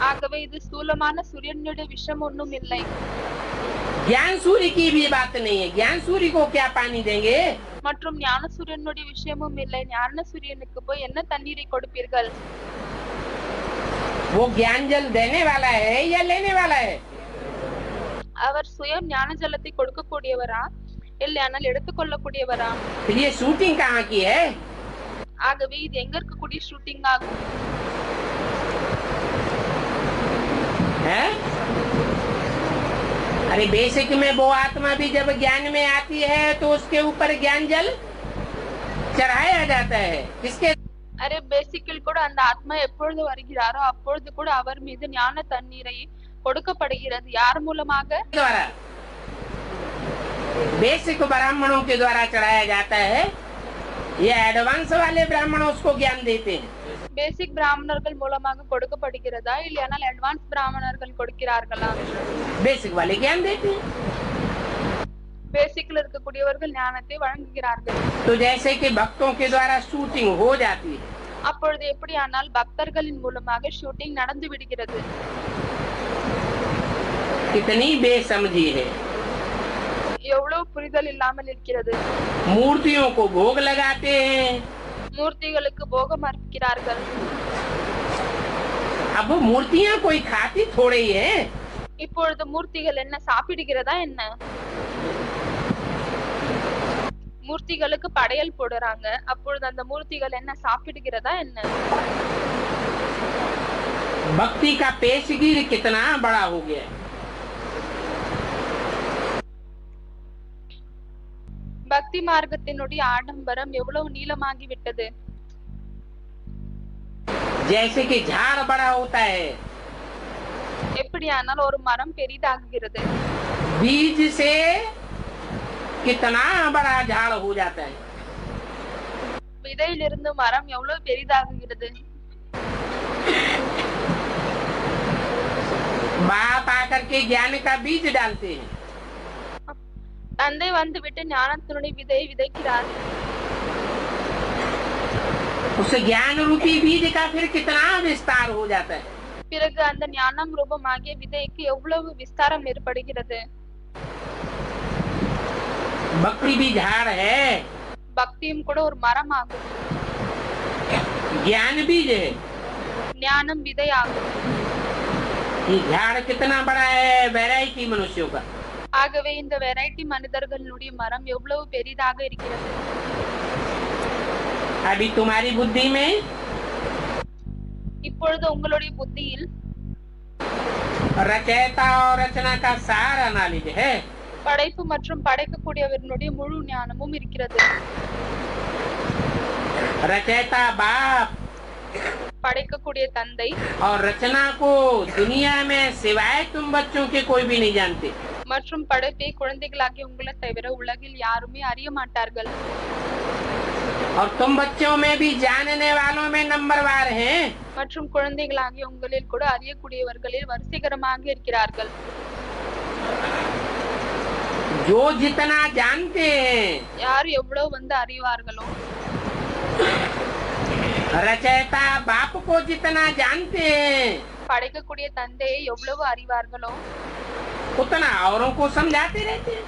ஆகவே இது ஸ்தூலமான சூரியனுடைய விஷயம் ஒன்றும் இல்லை. ज्ञान सूर्य की भी बात नहीं है। ज्ञान सूर्य को क्या पानी देंगे? மற்றும் ஞான சூரியனுடைய விஷயமும் இல்லை. ஞான சூரியனுக்கு போய் என்ன தண்ணீரை கொடுப்பீர்கள்? वो ज्ञान जल देने वाला है या लेने वाला है? அவர் சுயம் ஞான ஜலத்தை கொடுக்கக்கூடியவரா இல்லையானால் எடுத்துக்கொள்ளக்கூடியவரா? फिर ये शूटिंग कहाँ की है? ஆகவே இது எங்க இருக்கக்கூடிய ஷூட்டிங் ஆகும்? है? अरे बेसिक में वो आत्मा भी जब ज्ञान में आती है तो उसके ऊपर ज्ञान जल चढ़ाया जाता है। किसके அரே பேசிக்கில் கூட அந்த ஆத்மா எப்பொழுது வருகிறாரோ அப்பொழுது கூட அவர் மீது ஞான தண்ணீரை கொடுக்கப்படுகிறது. யார் மூலமாக? द्वारा? बेसिक ब्राह्मणों के द्वारा चढ़ाया जाता है। ये एडवांस वाले ब्राह्मण उसको ज्ञान देते हैं। பேசிக் பிராமணர்கள் மூலமாக கொடுக்கப்படுகிறதா இல்லையானால் அட்வான்ஸ் பிராமணர்கள் கொடுக்கிறார்களா? बेसिक वाले ज्ञान देते हैं। பேசிக்ல இருக்கக்கூடியவர்கள் ஞானத்தை வழங்குகிறார்கள். तो जैसे कि भक्तों के द्वारा शूटिंग हो जाती है, அப்பொழுது எப்படியானால் பக்தர்களின் மூலமாக ஷூட்டிங் நடந்து விடுகிறது. कितनी बेसमझी है। எவ்வளவு புரிதல் இல்லாமல் இருக்கிறது. मूर्तियों को भोग लगाते हैं। மூர்த்திகளுக்கு போகம் அர்ப்பிக்கிறார்கள். अब वो मूर्तियाँ कोई खाती थोड़े ही है। இப்பொழுது மூர்த்திகள் என்ன சாப்பிடுகிறதா என்ன? மூர்த்திகளுக்கு படையல் போடுறாங்க. அப்பொழுது அந்த மூர்த்திகள் என்ன சாப்பிடுகிறதா என்ன? भक्ति का पेशगीर कितना बड़ा हो गया है। பக்தி மார்க்கத்தினுடைய ஆடம்பரம் எவ்வளவு நீளமாகி விட்டது. जैसे कि झाड़ बड़ा होता है, எப்படியானால் ஒரு மரம் பெரிதாகுகிறது. बीज से कितना बड़ा झाड़ हो जाता है। விதையிலிருந்து மரம் எவ்வளவு பெரிதாகுகிறது. बाप आकर के ज्ञान का बीज डालते हैं। தந்தை வந்துவிட்டு ஞானத்தினுடைய விதையை விதைக்கிறார். उस ज्ञान रूपी बीज का फिर कितना विस्तार हो जाता है। பிறகு அந்த ஞானம் ரூபமாகிய விதைக்கு எவ்வளவு விஸ்தாரம் ஏற்படுகிறது. भक्ति भी झाड़ है, பக்தியும் கூட ஒரு மரம் ஆகும். ज्ञान बीज है। ஞானம் விதை ஆகும். ये झाड़ कितना बड़ा है वैरायटी मनुष्यों का। ஆகவே இந்த வெரைட்டி மனிதர்களுடைய மரம் எவ்வளவு பெரிதாக இருக்கிறது. अभी तुम्हारी बुद्धि में இப்பொழுது உங்களுடைய புத்தியில் रचयिता और रचना का सारा नॉलेज है। படைப்பு மற்றும் படைக்கக்கூடியவர்களுடைய முழு ஞானமும் இருக்கிறது. रचयिता बाप படைக்கக்கூடிய தந்தை और रचना को दुनिया में सिवाय तुम बच्चों के कोई भी नहीं जानते। மற்றும் படைப்பை குழந்தைகளாகிய உங்களை தவிர உலகில் யாருமே அறிய மாட்டார்கள். और तुम बच्चों में भी जानने वालों में नंबरवार हैं। மற்றும் குழந்தைகளாகிய உங்களில் கூட அறியக்கூடியவர்களில் வரிசைகரமாக இருக்கிறார்கள். जो जितना जानते हैं, யார் எவ்வளவு அறிவார்களோ, रचयिता बाप को जितना जानते हैं, படைக்கக்கூடிய தந்தையை எவ்வளவு அறிவார்களோ, उतना औरों को समझाते रहते हैं।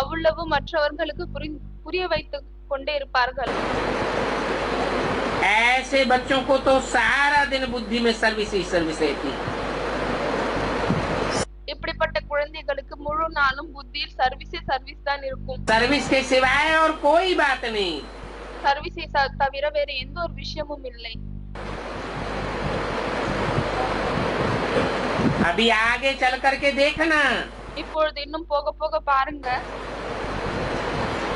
அவ்வளவு மற்றவர்களுக்கு புரிய வைத்துக் கொண்டே இருப்பார்கள்। ऐसे बच्चों को तो सारा दिन बुद्धि में सर्विस ही सर्विस रहती है। இப்படிப்பட்ட குழந்தைகளுக்கு முழு நாளும் புத்தியில் சர்வீஸ் தான் இருக்கும்। सर्विस के सिवाय और कोई बात नहीं। சர்வீஸை தவிர வேற எந்த ஒரு விஷயமும் இல்லை। अभी आगे चल करके देखना இப்பொழுது இன்னும் போக போக பாருங்க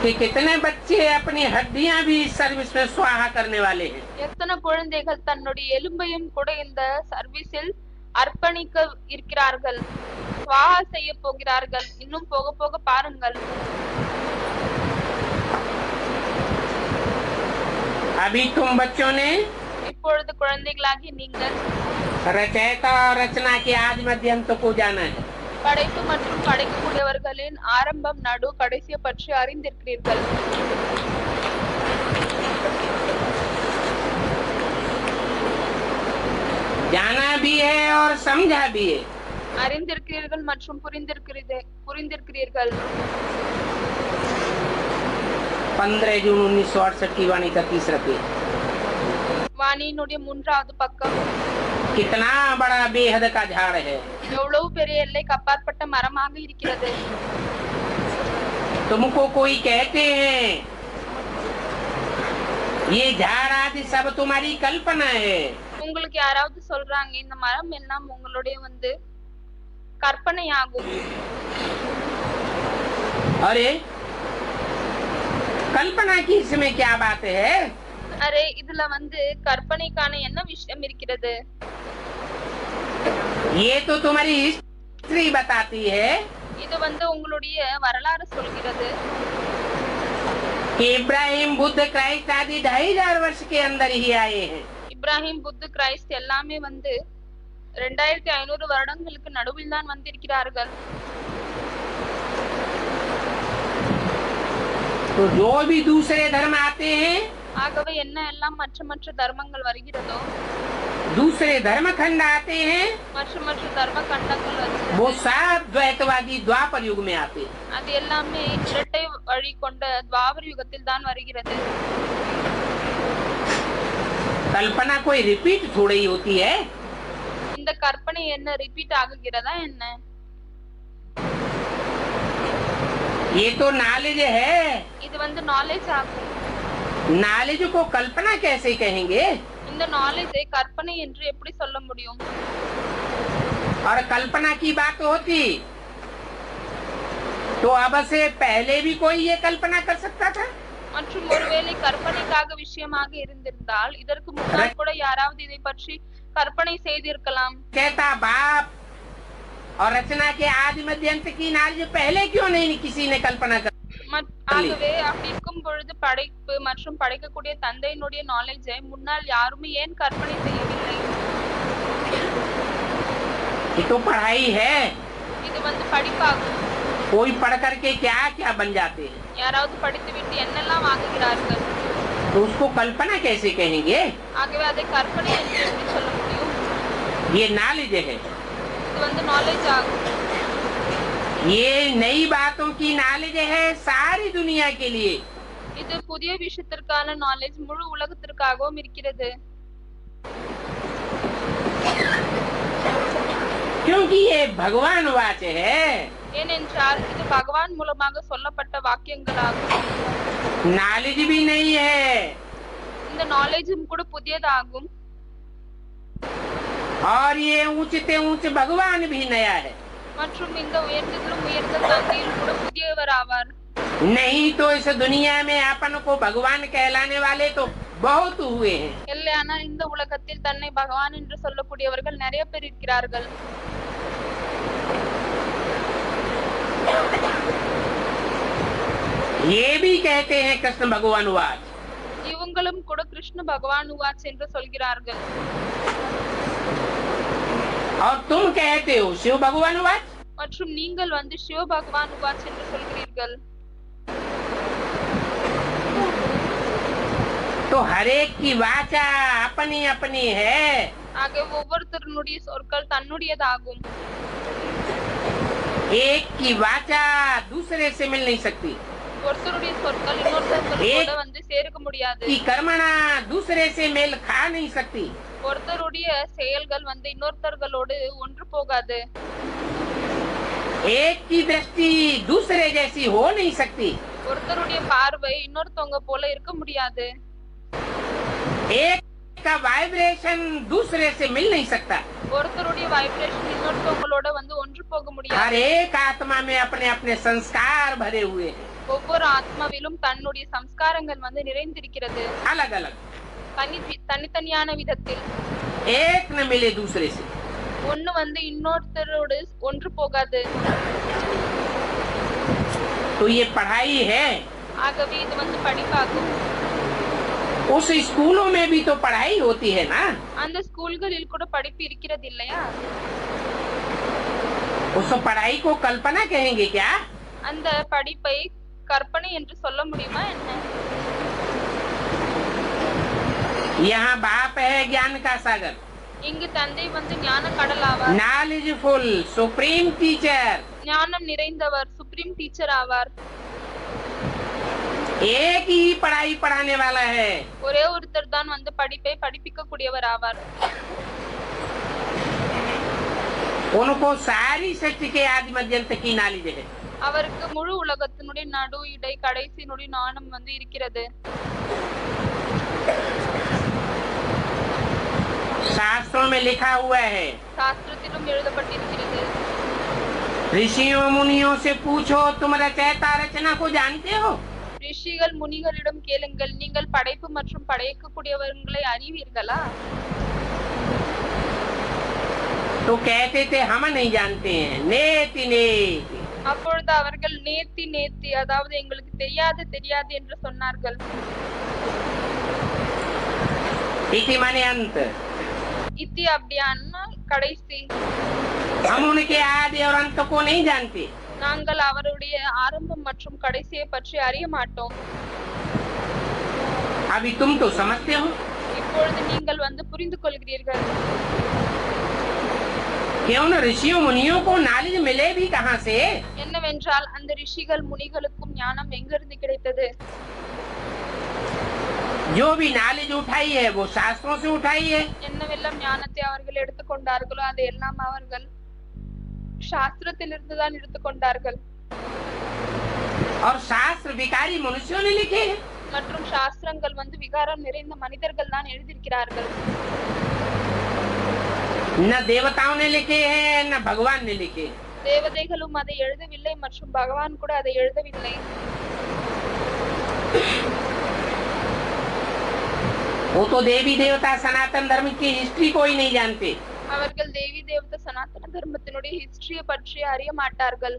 कि कितने बच्चे अपनी हड्डियां भी सर्विस में स्वाहा करने वाले हैं। எத்தனை குழந்தைகள் தன்னுடைய எலும்பையும் கூட இந்த சர்வீஸில் அர்ப்பணிக்க இருக்கிறார்கள், சுவாஹா செய்ய போகிறார்கள்। இன்னும் போக போக பாருங்கள்। अभी तुम बच्चों ने இப்பொழுது குழந்தைகளாகி நீங்கள் रचयिता और रचना के आदि मध्य अंत को जाना है। படைப்பு மற்றும் படைக்கக்கூடியவர்களின் ஆரம்பம் நடு கடைசியை பற்றி அறிந்திருக்கிறீர்கள்। जाना भी है और समझा भी है। அறிந்திருக்கிறீர்கள் மற்றும் புரிந்திருக்கிறீர்கள்। 15 जून 1968 की वाणी का 30 पेज। வாணியினுடைய 3வது பக்கம்। कितना बड़ा बेहद का झाड़ है। எவ்வளவு பெரிய எல்லைக்கு அப்பாற்பட்ட மரமாக இருக்கிறது। तुमको कोई कहते हैं ये झाड़ आदि सब तुम्हारी कल्पना है। உங்களுக்கு யாராவது சொல்றாங்க இந்த மரம் எல்லாம் உங்களுடைய கற்பனையாகும்। अरे कल्पना की इसमें क्या बात है? அரே இதுல கற்பனைக்கான என்ன விஷயம் இருக்கிறது? ये तो तुम्हारी हिस्ट्री बताती है இது உங்களுடைய வரலாறு சொல்கிறது कि इब्राहिम बुद्ध क्राइस्ट आदि 2500 वर्ष के अंदर ही आए हैं। இப்ராஹிம் புத்த கிரைஸ்ட் எல்லாமே 2500 வருடங்களுக்கு நடுவில் தான் வந்திருக்கிறார்கள்। तो जो भी दूसरे धर्म आते हैं, ஆகவே என்ன எல்லாம் மற்ற தர்மங்கள் வருகிறதோ, दूसरे धर्म खंड आते हैं, மற்ற தர்ம கண்டங்கள் வருகிறது, वो सब द्वैतवादी द्वापर युग में आते हैं। அது எல்லாமே இரட்டை வழி கொண்ட துவாபர யுகத்தில் தான் வருகிறது। कल्पना कोई रिपीट थोड़ी होती है। இந்த கற்பனை என்ன ரிப்பீட் ஆகுகிறதா என்ன? ये तो नॉलेज है। இது நாலேஜ் ஆகும்। नॉलेज को कल्पना कैसे कहेंगे? இந்த நாலேஜை கற்பனை என்று எப்படி சொல்ல முடியும்? और कल्पना की बात होती तो अब से पहले भी कोई ये कल्पना कर सकता था। மற்றும் ஒருவேளை கற்பனைக்காக விஷயமாக இருந்திருந்தால் இதற்கு முன்னால் கூட யாராவது இதை பற்றி கற்பனை செய்திருக்கலாம்। कहता बाप और रचना के आदि मध्य अंत की नॉलेज पहले क्यों नहीं किसी ने कल्पना कर? ஆகவே அப்படி இருக்கும் பொழுது படைப்பு மற்றும் படைக்கக்கூடிய தந்தையினுடைய நாலேஜை முன்னால் யாருமே ஏன் கற்பனை செய்யவில்லை? ये तो पढ़ाई है। இது படிப்பாகும்। कोई पढ़ करके क्या क्या बन जाते हैं, யாராவது படித்துவிட்டு என்னெல்லாம் ஆகுகிறார்கள், तो उसको कल्पना कैसे कहेंगे? ஆகவே அதை கற்பனை என்று எப்படி சொல்ல முடியும்? ये नॉलेज है। இது நாலேஜ் ஆகும்। ये नई बातों की नॉलेज है सारी दुनिया के लिए। இது புதிய விஷயத்திற்கான நாலேஜ் முழு உலகத்திற்காகவும் இருக்கிறது। क्योंकि ये भगवान वाच है। ஏனென்றால் இது பகவான் மூலமாக சொல்லப்பட்ட வாக்கியங்களாகும்। नॉलेज भी नहीं है। இந்த நாலேஜும் கூட புதியதாகும்। और ये ऊंचते ऊंच भगवान भी नया है। மற்றும் இந்த உயர்ந்ததிலும் உயர்ந்த தந்தையும் கூட புதியவர் ஆவார்। नहीं तो इस दुनिया में अपन को भगवान कहलाने वाले तो बहुत हुए हैं। இல்லையானால் இந்த உலகத்தில் தன்னை பகவான் என்று சொல்லக்கூடியவர்கள் நிறைய பேர் இருக்கிறார்கள்। ये भी कहते हैं कृष्ण भगवान वाच। இவங்களும் கூட கிருஷ்ண பகவான் வாச் என்று சொல்கிறார்கள்। और तुम कहते हो शिव भगवान वाच। மற்றும் நீங்கள் வந்து சிவபகவான் உவாச் என்று சொல்கிறீர்கள். तो हर एक की वाचा अपनी अपनी है। ஆக ஒவ்வொருத்தருடைய சொற்கள் தன்னுடையதாகும். एक की वाचा दूसरे से मिल नहीं सकती, ஒருத்தருடைய சொற்கள் இன்னொருத்தர்களோட வந்து சேர்க்க முடியாது. की कर्मणा दूसरे से मेल खा नहीं सकती, ஒருத்தருடைய செயல்கள் வந்து இன்னொருத்தர்களோடு ஒன்று போகாது. एक की दृष्टि दूसरे जैसी हो नहीं सकती, ஒருத்தருடைய பார்வை இன்னொருத்தவங்க போல இருக்க முடியாது. एक का वाइब्रेशन दूसरे से मिल नहीं सकता। ஒருத்தருடைய வைப்ரேஷன் இன்னொருத்தவங்களோட வந்து ஒன்று போக हर முடியாது. एक आत्मा में अपने अपने संस्कार भरे हुए हैं, ஒவ்வொரு ஆத்மாவிலும் தன்னுடைய சம்ஸ்காரங்கள் வந்து நிறைந்திருக்கிறது. अलग अलग, தனித்தனியான விதத்தில். एक न मिले दूसरे से। ஒண்ணு வந்து இன்னொருத்தரோடு ஒன்று போகாது. तो ये पढ़ाई है। ஆகவே இது வந்து படிப்பாகும். उस स्कूलों में भी तो पढ़ाई होती है ना। அந்த ஸ்கூல்களில் கூட படிப்பு இருக்கிறது இல்லையா? उस पढ़ाई को कल्पना कहेंगे क्या? அந்த படிப்பை கற்பனை என்று சொல்ல முடியுமா என்ன? यहाँ बाप है ज्ञान का सागर, இங்கு தந்தை வந்து ஞான கடல் ஆவார். नॉलेजफुल सुप्रीम टीचर, ஞானம் நிறைந்தவர், சுப்ரீம் டீச்சர் ஆவார். एक ही पढ़ाई पढ़ाने वाला है। ஒரே ஒருத்தர் தான் வந்து படிப்பை படிப்பிக்க கூடியவர் ஆவார். उनको सारी सृष्टि के आदि मध्यंत की नॉलेज है। அவருக்கு முழு உலகத்தினுடைய நடு இடை கடைசியினுடைய ஞானம் வந்து இருக்கிறது. शास्त्रों में लिखा हुआ है, சாஸ்திரத்திலும் எழுதப்பட்டிருக்கிறது. ऋषियों मुनियों से पूछो तुम रचयिता रचना को जानते हो? ரிஷிகள் முனிகளிடம் கேளுங்கள், நீங்கள் படைப்பு மற்றும் படைக்கக்கூடியவர்களை அறிவீர்களா? तो कहते थे हम नहीं जानते हैं, नेति नेति। அப்பொழுது அவர்கள் நேத்தி நேத்தி, அதாவது எங்களுக்கு தெரியாது தெரியாது என்று சொன்னார்கள். इति माने अंत, இத்தி அப்படியானா கடைசி. हम उनके आदि और अंत को नहीं जानते। நாங்கள் அவருடைய ஆரம்பம் மற்றும் கடைசியை பற்றி அறிய மாட்டோம். अभी तुम तो समझते हो। இப்பொழுது நீங்கள் வந்து புரிந்து கொள்கிறீர்கள். क्यों न ऋषियों मुनियों को नॉलेज मिले भी कहाँ से? என்னவென்றால் அந்த ரிஷிகள் முனிகளுக்கும் ஞானம் எங்கிருந்து கிடைத்தது? जो भी नॉलेज उठाई है वो शास्त्रों से उठाई है। என்னவெல்லாம் ஞானத்தை அவர்கள் எடுத்துக்கொண்டார்களோ அதையெல்லாம் அவர்கள் சாஸ்திரத்திலிருந்து தான் எடுத்துக்கொண்டார்கள். और शास्त्र विकारी मनुष्यों ने लिखे हैं। மற்றும் சாஸ்திரங்கள் வந்து விகாரம் நிறைந்த மனிதர்கள் தான் எழுதியிருக்கிறார்கள். न देवताओं ने लिखे हैं न भगवान ने लिखे। தேவதைகளும் அதை எழுதவில்லை மற்றும் பகவான் கூட அதை எழுதவில்லை. वो तो देवी देवता सनातन धर्म की हिस्ट्री को ही नहीं जानते। அவர்கள் தேவி தேவதை சனாதன தர்மத்தினுடைய ஹிஸ்டரியை பற்றி அறிய மாட்டார்கள்.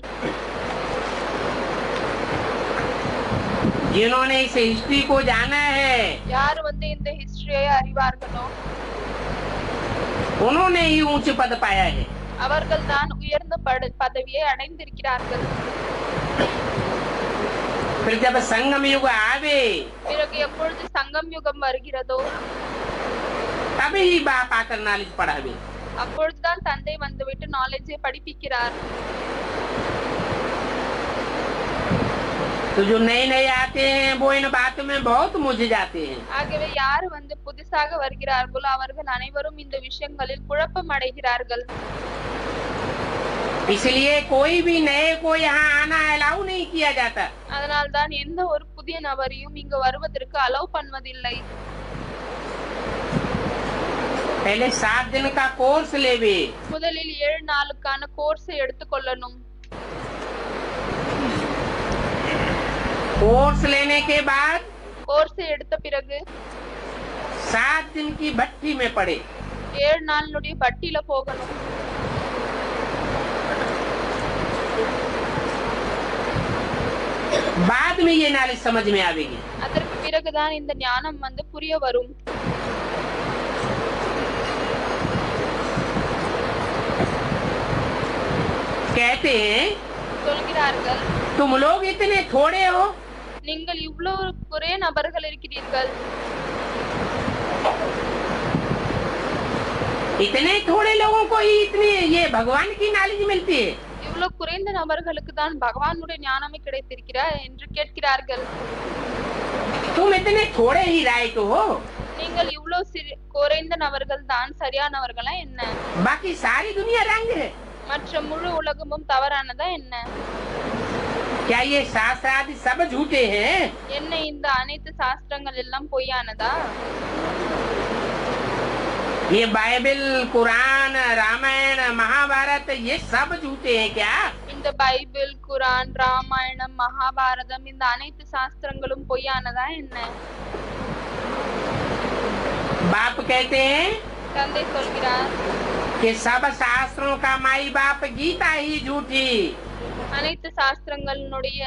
जिन्होंने इस हिस्ट्री को जाना है யார் வந்து இந்த ஹிஸ்டரியை அறிவார்களோ उन्होंने ही ऊंच पद पाया है। அவர்கள் தான் உயர்ந்த பதவியை அடைந்திருக்கிறார்கள். फिर जब संगम युग आवे பிறகு எப்பொழுது சங்கம் யுகம் வருகிறதோ तभी ही बाप आकर नॉलेज पढ़ावे। அப்பொழுதுதான் தந்தை வந்துவிட்டு நாலேஜை படிப்பிக்கிறார். तो जो नए नए आते हैं वो इन बातों में बहुत मुझ जाते हैं। ஆகவே யார் வந்து புதிதாக வருகிறார்களோ அவர்கள் அனைவரும் இந்த விஷயங்களில் குழப்பம் அடைகிறார்கள். इसलिए कोई भी नए को यहाँ आना अलाउ नहीं किया जाता। அதனால் தான் எந்த ஒரு புதிய நபரையும் இங்கு வருவதற்கு அலோவ் பண்ணுவதில்லை. पहले 7 दिन का कोर्स लेवे। முதலில் 7 நாளுக்கான கோர்ஸை எடுத்துக்கொள்ளணும். कोर्स लेने के बाद கோர்ஸை எடுத்த பிறகு 7 दिन की भट्टी में पड़े। 7 நாளுடைய பட்டியில போகணும். बाद में ये नॉलेज समझ में आवेगी। அதற்கு பிறகுதான் இந்த ஞானம் வந்து புரிய வரும். कहते कहते हैं சொல்கிறார்கள், तुम लोग इतने थोड़े हो, நீங்கள் இவ்வளவு குறைய நபர்கள் இருக்கிறீர்கள். इतने थोड़े लोगों को ही इतनी ये भगवान की नॉलेज मिलती है। இவ்வளவு குறைந்த நபர்களுக்கு தான் பகவானுடைய ஞானமே கிடைத்திருக்கிறா என்று கேட்கிறார்கள். तुम इतने थोड़े ही राइट हो, நீங்கள் இவ்வளவு குறைந்த நபர்கள் தான் சரியானவர்களா என்ன? बाकी सारी दुनिया रंग है। மற்ற முழு உலகமும் தவறானதா என்ன? क्या ये शास्त्र आदि सब झूठे हैं? என்ன இந்த அனைத்து சாஸ்திரங்கள் எல்லாம் பொய்யானதா? ये बाइबल, कुरान, रामायण, महाभारत ये सब झूठे हैं क्या? இந்த பைபிள், குரான், ராமாயணம், மகாபாரதம் இந்த அனைத்து சாஸ்திரங்களும் பொய்யானதா என்ன? बाप कहते हैं தந்தை சொல்கிறார், कि सब शास्त्रों का माई बाप गीता ही झूठी। அனைத்து சாஸ்திரங்களுடைய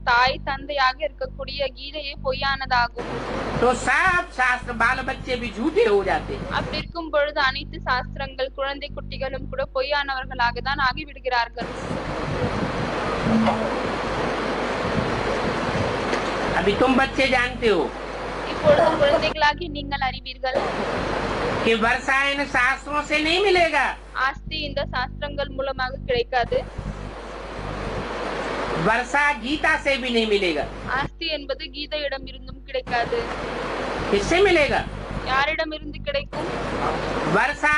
தாய் தந்தையாக இருக்கக்கூடிய கீதையே பொய்யானதாகும். तो सब शास्त्र बाल बच्चे भी झूठे हो जाते हैं। அப்படி இருக்கும் பொழுது அனைத்து சாஸ்திரங்கள் குழந்தை குட்டிகளும் கூட பொய்யானவர்களாக தான் ஆகிவிடுகிறார்கள். अभी तुम बच्चे जानते हो இப்பொழுது குழந்தைகளாகி நீங்கள் அறிவீர்கள், कि वर्षा इन शास्त्रों से नहीं मिलेगा, ஆஸ்தி இந்த சாஸ்திரங்கள் மூலமாக கிடைக்காது. वर्षा गीता से भी नहीं मिलेगा। ஆஸ்தி என்பது கீதையிடம் இருந்தும் கிடைக்காது. किससे मिलेगा? யாரிடம் இருந்து கிடைக்கும்? वर्षा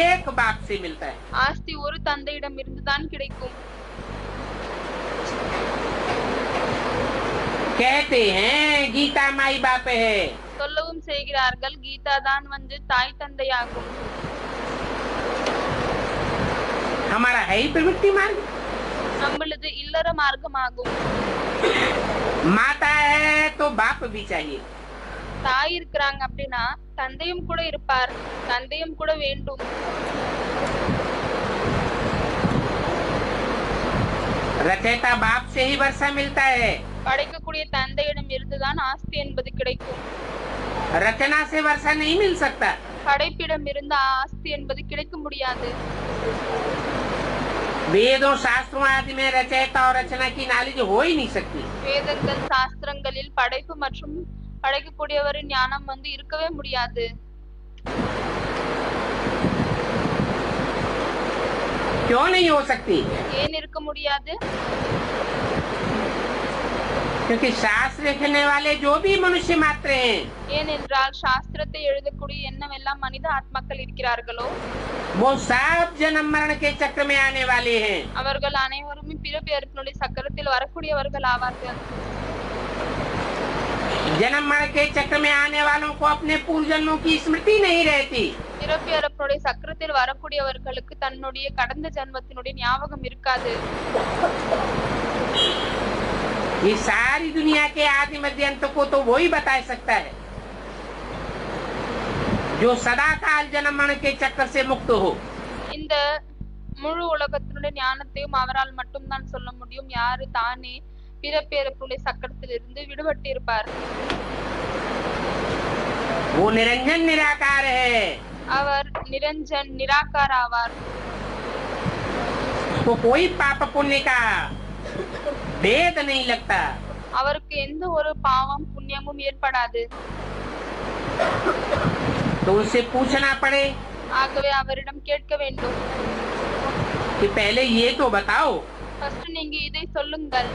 एक बाप से मिलता है। ஆஸ்தி ஒரு தந்தையிடம் இருந்து தான் கிடைக்கும். कहते हैं गीता माई बाप है, சொல்லவும் செய்கிறார்கள், கீதா தான் வந்து தாய் தந்தையாகும். हमारा है ही प्रवृत्ति मार्ग। நம்மளது இல்லற மார்க்கமாகும். माता है तो बाप भी चाहिए। தாய் இருக்கிறாங்க அப்படின்னா தந்தையும் கூட இருப்பார், தந்தையும் கூட வேண்டும். रचयिता बाप से ही वर्षा मिलता है, படைக்கக்கூடிய தந்தையிடம் இருந்துதான் ஆஸ்தி என்பது கிடைக்கும். रचना से वर्षा नहीं मिल सकता। படைப்பிடம் இருந்த ஆஸ்தி என்பது கிடைக்க முடியாது. वेदों शास्त्रों आदि में रचयिता और रचना की नॉलेज हो ही नहीं सकती। வேதங்கள் சாஸ்திரங்களில் படைப்பு மற்றும் படைக்கக்கூடியவரின் ஞானம் வந்து இருக்கவே முடியாது. क्यों नहीं हो सकती? ஏன் இருக்க முடியாது? क्योंकि शास्त्र लिखने वाले जो भी मनुष्य मात्र हैं, ஏனென்றால் சாஸ்திரத்தை எழுதக்கூடிய எண்ணமெல்லாம் மனித ஆத்மாக்கள் இருக்கிறார்களோ वो सब जन्म मरण के चक्र में आने वाले हैं। அவர்கள் அனைவருமே பிறப்பு இறப்பினுடைய சக்கரத்தில் வரக்கூடியவர்கள் ஆவார்கள். जन्म मरण के चक्र में आने वालों को अपने पूर्व जन्मों की स्मृति नहीं रहती। பிறப்பு இறப்பினுடைய சக்கரத்தில் வரக்கூடியவர்களுக்கு தன்னுடைய கடந்த ஜன்மத்தினுடைய ஞாபகம் இருக்காது. ये सारी दुनिया के आदि मध्य अंत को तो वो ही बता सकता है जो सदा काल जन्म मरण के चक्र से मुक्त हो। இந்த முழு உலகத்தினுடைய ஞானத்தையும் அவரால் மட்டும்தான் சொல்ல முடியும், யாரு தானே பிறப்பு இறப்பினுடைய சக்கரத்திலிருந்து விடுபட்டு இருப்பார். वो निरंजन निराकार है, அவர் நிரஞ்சன் நிராகார் ஆவார். उसको कोई पाप पुण्य का भेद नहीं लगता। அவருக்கு எந்த ஒரு பாவம் புண்ணியமும் ஏற்படாது. तो उनसे पूछना पड़े ஆகவே அவரிடம் கேட்க வேண்டும், कि पहले ये तो बताओ ஃபர்ஸ்ட் நீங்க இதை சொல்லுங்கள்,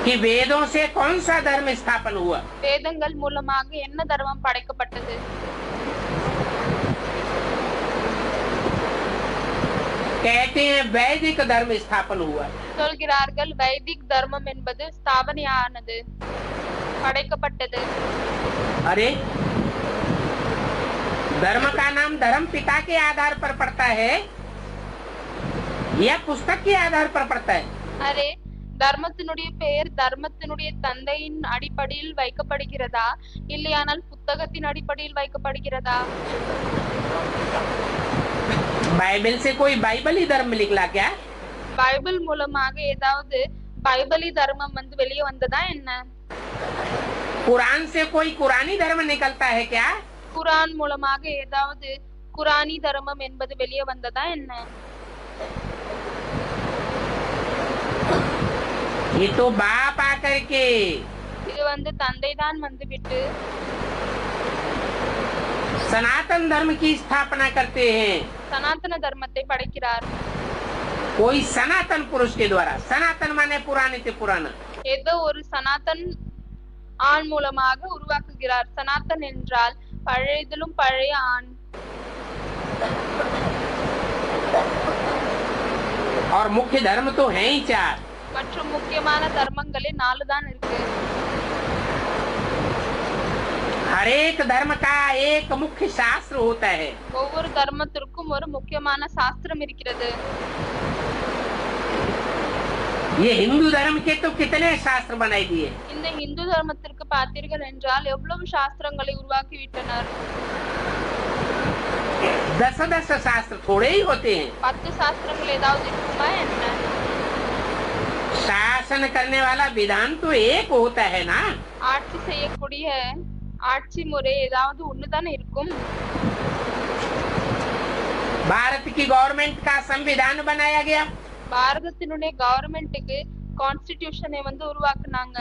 कि वेदों से कौन सा धर्म स्थापन हुआ? வேதங்கள் மூலமாக என்ன தர்மம் படைக்கப்பட்டது? कहते हैं वैदिक धर्म स्थापन हुआ। சொல்கிறார்கள் வைதிக் தர்மம் என்பது ஸ்தாபனையானது, படைக்கப்பட்டது. अरे धर्म का नाम धर्म पिता के आधार पर पड़ता है या पुस्तक के आधार पर पड़ता है? அரே, தர்மத்தினுடைய பெயர் தர்மத்தினுடைய தந்தையின் அடிப்படையில் வைக்கப்படுகிறதா இல்லையானால் புத்தகத்தின் அடிப்படையில் வைக்கப்படுகிறதா? बाइबल से कोई बाइबल ही धर्म निकला क्या? பைபிள் மூலமாக ஏதாவது பைபிளி தர்மம் வந்து வெளியே வந்ததா என்ன? कुरान से कोई कुरानी धर्म निकलता है क्या? குரான் மூலமாக ஏதாவது குரானி தர்மம் என்பது வெளியே வந்ததா என்ன? ये तो बाप आकर के இது வந்து தந்தை தான் வந்துவிட்டு सनातन धर्म की स्थापना करते हैं। சனாதன தர்மத்தை படைக்கிறார்। कोई सनातन पुरुष के द्वारा। सनातन माने पुराने से पुराना। ஏதோ ஒரு சனாதன் ஆண் மூலமாக உருவாக்குகிறார்। சனாதன் என்றால் பழையதிலும் பழைய ஆண்। और मुख्य धर्म तो है ही 4। மற்றும் முக்கியமான தர்மங்களே 4 தான் இருக்கு। हर एक धर्म का एक मुख्य शास्त्र होता है। ஒவ்வொரு தர்மத்திற்கும் ஒரு முக்கியமான சாஸ்திரம் இருக்கிறது। ये हिंदू धर्म के तो कितने शास्त्र बनाई दिए। இந்த இந்து தர்மத்திற்கு பார்த்தீர்கள் என்றால் எவ்வளவு சாஸ்திரங்களை உருவாக்கி விட்டனர்। 10 शास्त्र थोड़े ही होते हैं। 10 சாஸ்திரங்கள் ஏதாவது இருக்குமா என்ன? शासन करने वाला विधान तो एक होता है ना। ஆட்சி செய்யக்கூடிய ஆட்சி முறை ஏதாவது ஒண்ணுதானே இருக்கும்। भारत की गवर्नमेंट का संविधान बनाया गया। பாரதத்தினுடைய கவர்மெண்ட்டுக்கு கான்ஸ்டிடியூஷனை வந்து உருவாக்குனாங்க।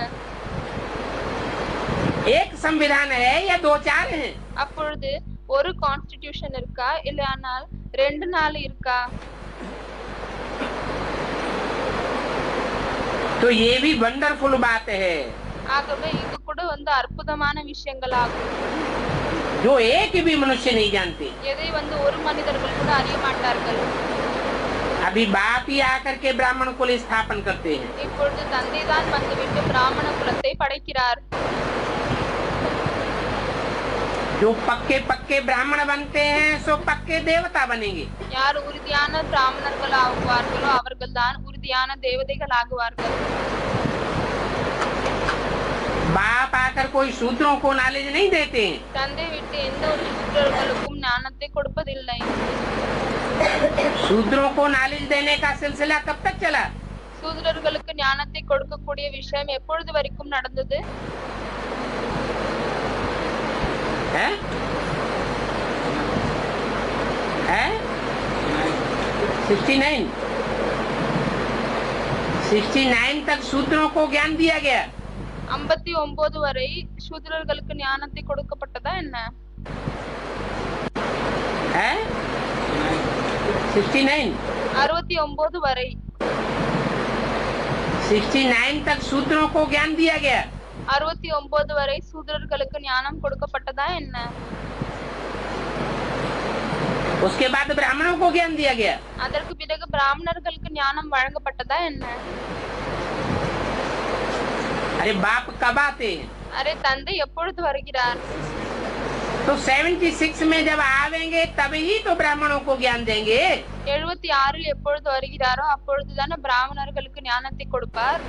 एक संविधान है या 2-4 हैं? அப்பொழுது ஒரு கான்ஸ்டிடியூஷன் இருக்கா இல்லையானால் 2-4 இருக்கா? तो ये भी वंडरफुल बात है। ஆகவே இது கூட வந்து அற்புதமான விஷயங்கள் ஆகும்। जो एक भी मनुष्य नहीं जानते। எதை வந்து ஒரு மனிதர்கள் கூட அறிய மாட்டார்கள்। अभी बाप ही आकर के ब्राह्मण कुल स्थापन करते हैं। இப்பொழுது தந்தை தான் வந்துவிட்டு பிராமண குலத்தை படைக்கிறார்। जो पक्के पक्के ब्राह्मण बनते हैं सो पक्के देवता बनेंगे। யார் உறுதியான பிராமணர்கள் ஆகுவார்களோ அவர்கள் தான் உறுதியான தேவதைகள் ஆகுவார்கள்। बाप आकर कोई शूद्रों को नॉलेज नहीं देते हैं। தந்தை விட்டு எந்த ஒரு சூத்திரர்களுக்கும் ஞானத்தை கொடுப்பதில்லை। शूद्रों को नॉलेज देने का सिलसिला कब तक चला? சூத்திரர்களுக்கு ஞானத்தை கொடுக்கக்கூடிய விஷயம் எப்பொழுது வரைக்கும் நடந்தது? है? है? 69 तक शूद्रों को ज्ञान दिया गया। 59 வரை சூத்திரர்களுக்கு ஞானத்தை கொடுக்கப்பட்டதா என்ன? है? 69 69 வரை 69 तक शूद्रों को ज्ञान दिया गया। 69 வரை சூத்திரர்களுக்கு ஞானம் கொடுக்கப்பட்டதா என்ன? उसके बाद ब्राह्मणों को ज्ञान दिया गया। அதற்கு பிறகு பிராமணர்களுக்கு ஞானம் வழங்கப்பட்டதா என்ன? अरे बाप कब आते हैं? அரே தந்தை எப்பொழுது வருகிறார்? तो 76 में जब आवेंगे तभी तो ब्राह्मणों को ज्ञान देंगे। 76 எப்பொழுது வருகிறாரோ அப்பொழுதுதானே பிராமணர்களுக்கு ஞானத்தை கொடுப்பார்।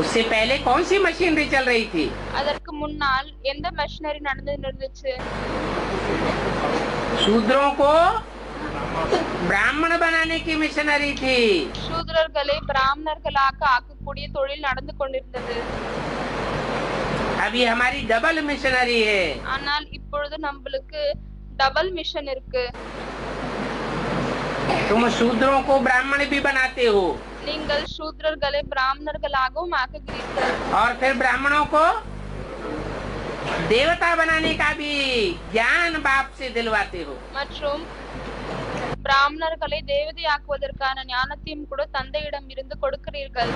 उससे पहले कौन सी मशीनरी चल रही थी? அதற்கு முன்னால் எந்த மெஷினரி நடந்துட்டு இருந்துச்சு? शूद्रों को ब्राह्मण बनाने की मिशनरी थी। சூத்திரர்களை பிராமணர்களாக ஆக்கக்கூடிய தொழில் நடந்து கொண்டிருந்தது। अभी हमारी डबल मिशनरी है। ஆனால் இப்பொழுது நம்மளுக்கு டபுள் மிஷன் இருக்கு। तुम शूद्रों को ब्राह्मण भी बनाते हो நீங்கள் சூத்திரர்களை பிராமணர்களாகவும் ஆக்குகிறீர்கள்। और फिर ब्राह्मणों को देवता बनाने का भी ज्ञान बाप से दिलवाते हो। மற்றும் பிராமணர்களை தேவதையாக்குவதற்கான ஞானத்தையும் கூட தந்தையிடம் இருந்து கொடுக்கிறீர்கள்।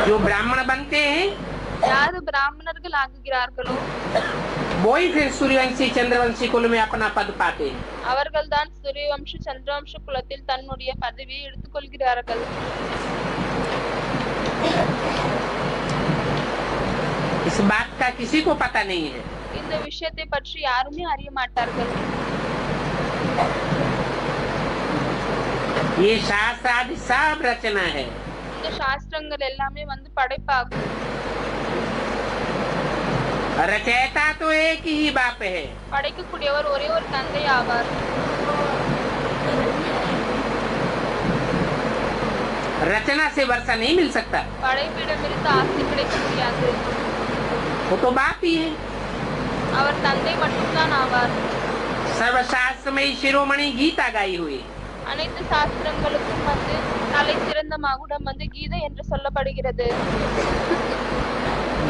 जो ब्राह्मण बनते हैं யாரு பிராமணர்கள் ஆகுகிறார்களோ वो ही फिर सूर्यवंशी चंद्रवंशी कुल में अपना पद पाते हैं। அவர்கள் தான் சூரியவம்ச சந்திரவம்ச குலத்தில் தன்னுடைய பதவியை எடுத்துக்கொள்கிறார்கள்। इस बात का किसी को पता नहीं है। இந்த விஷயத்தை பற்றி யாருமே அறிய மாட்டார்கள்। ये शास्त्र आदि सब रचना है। இந்த சாஸ்திரங்கள் எல்லாமே வந்து படைப்பாகும்। रचयिता तो एक ही बाप है। படைக்கக்கூடியவர் ஒரே ஒரு தந்தை ஆவார்। रचना से वर्षा नहीं मिल सकता। படைப்பிடமிருந்து ஆஸ்தி கிடைக்க முடியாது। वो तो बाप ही है। அவர் தந்தை மட்டும்தான் ஆவார்। सर्वशास्त्रमयी शिरोमणि गीता गाई हुई। அனைத்து சாஸ்திரங்களுக்கும் தலை சிறந்த மகுடம் கீதை என்று சொல்லப்படுகிறது.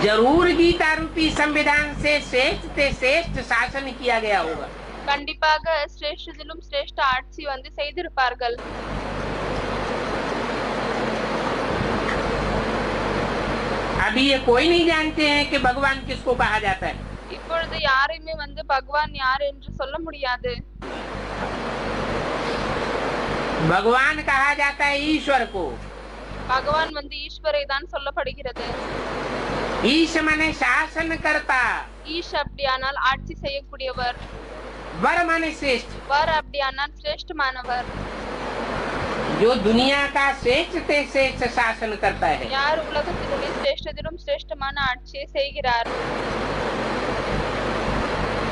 जरूर गीता रूपी संविधान से श्रेष्ठ शासन किया गया होगा। கண்டிப்பாக சிரேஷ்டத்திலும் சிரேஷ்ட ஆட்சி செய்திருப்பார்கள். अभी ये कोई नहीं जानते हैं कि भगवान किसको कहा जाता है। இப்பொழுது யாரையுமே பகவான் யார் என்று சொல்ல முடியாது. भगवान कहा जाता है ईश्वर को। பகவான் ஈஸ்வரை தான் சொல்லப்படுகிறது. ईश माने शासन करता। ஈஷ் அப்படியானால் ஆட்சி செய்யக்கூடியவர். वर माने श्रेष्ठ। வர் அப்படியானால் சிரேஷ்டமானவர். जो दुनिया का श्रेष्ठ शासन करता है। யார் உலகத்தினுடைய சிரேஷ்டத்திலும் சிரேஷ்டமான ஆட்சியை செய்கிறார்.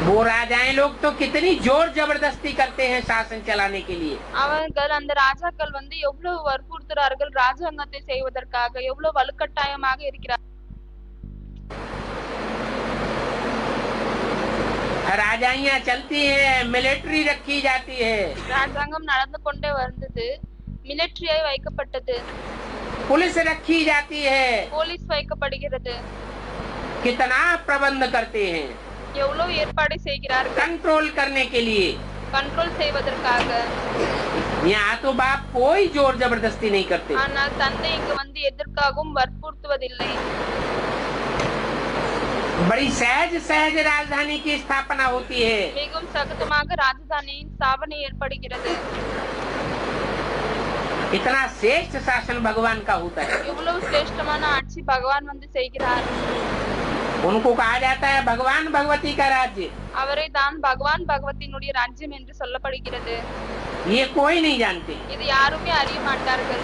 वो राजाएं लोग तो कितनी जोर जबरदस्ती करते हैं शासन चलाने के लिए। அவர்கள் அந்த ராஜாக்கள் எவ்வளவு வற்புறுத்துறார்கள் ராஜாங்கத்தை செய்வதற்காக, எவ்வளவு வலுக்கட்டாயமாக இருக்கிறார். राजाइयां चलती हैं, मिलिट्री रखी जाती है। ராஜாங்கம் நடந்து கொண்டே வந்தது, மிலிட்டரியை வைக்கப்பட்டது, पुलिस रखी जाती है। போலீஸ் வைக்கப்படுகிறது. कितना प्रबंध करते हैं எவ்வளவு ஏற்பாடு செய்கிறார்கள் कंट्रोल करने के लिए। கண்ட்ரோல் செய்வதற்காக. यहाँ तो बाप कोई जोर जबरदस्ती नहीं करते। ஆனால் தந்தை இங்கு எதற்காகவும் வற்புறுத்துவதில்லை. बड़ी सहज राजधानी की स्थापना होती है। மிகவும் சகஜமாக ராஜதானியின் ஸ்தாபனை ஏற்படுகிறது. इतना श्रेष्ठ शासन भगवान का होता है। எவ்வளவு சிரேஷ்டமான ஆட்சி பகவான் செய்கிறார். उनको कहा जाता है भगवान भगवती का राज्य। அவரை தான் பகவான் பகவதியினுடைய ராஜ்யம் என்று சொல்லப்படுகிறது. ये कोई नहीं जानते। இது யாருமே அறிய மாட்டார்கள்.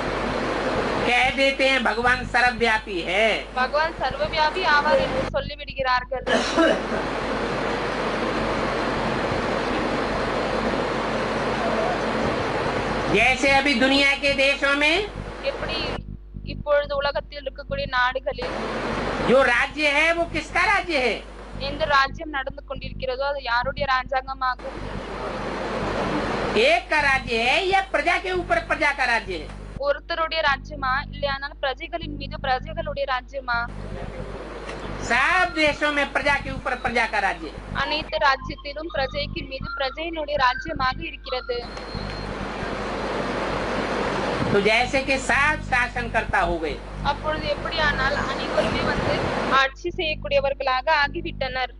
कह देते हैं भगवान सर्वव्यापी है। பகவான் சர்வவியாபி ஆவார் என்று சொல்லி விடுகிறார்கள். जैसे अभी दुनिया के देशों में எப்படி இப்பொழுது உலகத்தில் இருக்கக்கூடிய நாடுகளில் जो राज्य है वो किसका राज्य है? எந்த ராஜ்யம் நடந்து கொண்டிருக்கிறதோ அது யாருடைய ராஜாங்கமாகும்? एक का राज्य है या प्रजा के ऊपर प्रजा का राज्य है? ஒருத்தருடைய ராஜ்யமா இல்லையானால் பிரஜைகளின் மீது பிரஜைகளுடைய ராஜ்யமா? सब देशों में प्रजा के ऊपर प्रजा का राज्य है। அனைத்து ராஜ்யத்திலும் பிரஜைக்கு மீது பிரஜையினுடைய ராஜ்யமாக இருக்கிறது. तो जैसे कि सब शासन करता हो गए। அப்பொழுது எப்படியானால் அனைவருமே ஆட்சி செய்யக்கூடியவர்களாக ஆகிவிட்டனர்.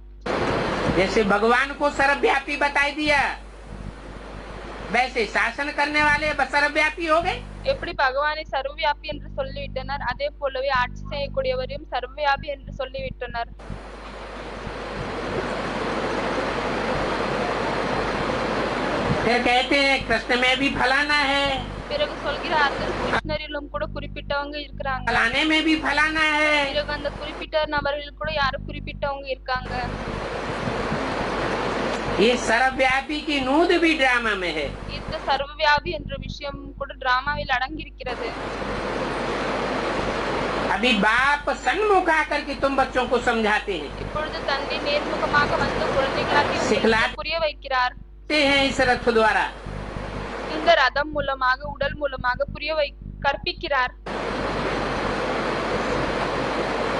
जैसे भगवान को सर्वव्यापी बताई दिया, वैसे शासन करने वाले सर्वव्यापी हो गए। எப்படி பகவானை சர்வவியாபி என்று சொல்லிவிட்டனர், அதே போலவே ஆட்சி செய்யக்கூடியவரையும் சர்வவியாபி என்று சொல்லிவிட்டனர். फिर कहते हैं कृष्ण में भी फलाना है, பிறகு சொல்கிறார்கள் கிருஷ்ணரிலும் கூட குறிப்பிட்டவங்க இருக்கிறாங்க, फलाने में भी फलाना है। பிறகு அந்த குறிப்பிட்ட நபர்கள் கூட யாரு குறிப்பிட்டவங்க இருக்காங்க. ये सर्वव्यापी की नूद भी ड्रामा में है। இந்த சர்வவியாபி என்ற விஷயம் கூட டிராமாவில் அடங்கி இருக்கிறது. अभी बाप सन्मुख आकर के तुम बच्चों को समझाते हैं, இப்பொழுது தந்தை நேர்முகமாக குழந்தைகளாக சிக்கலாட் புரிய வைக்கிறார். हैं इस रथ द्वारा। இந்த ரதம் மூலமாக உடல் மூலமாக கற்பிக்கிறார்.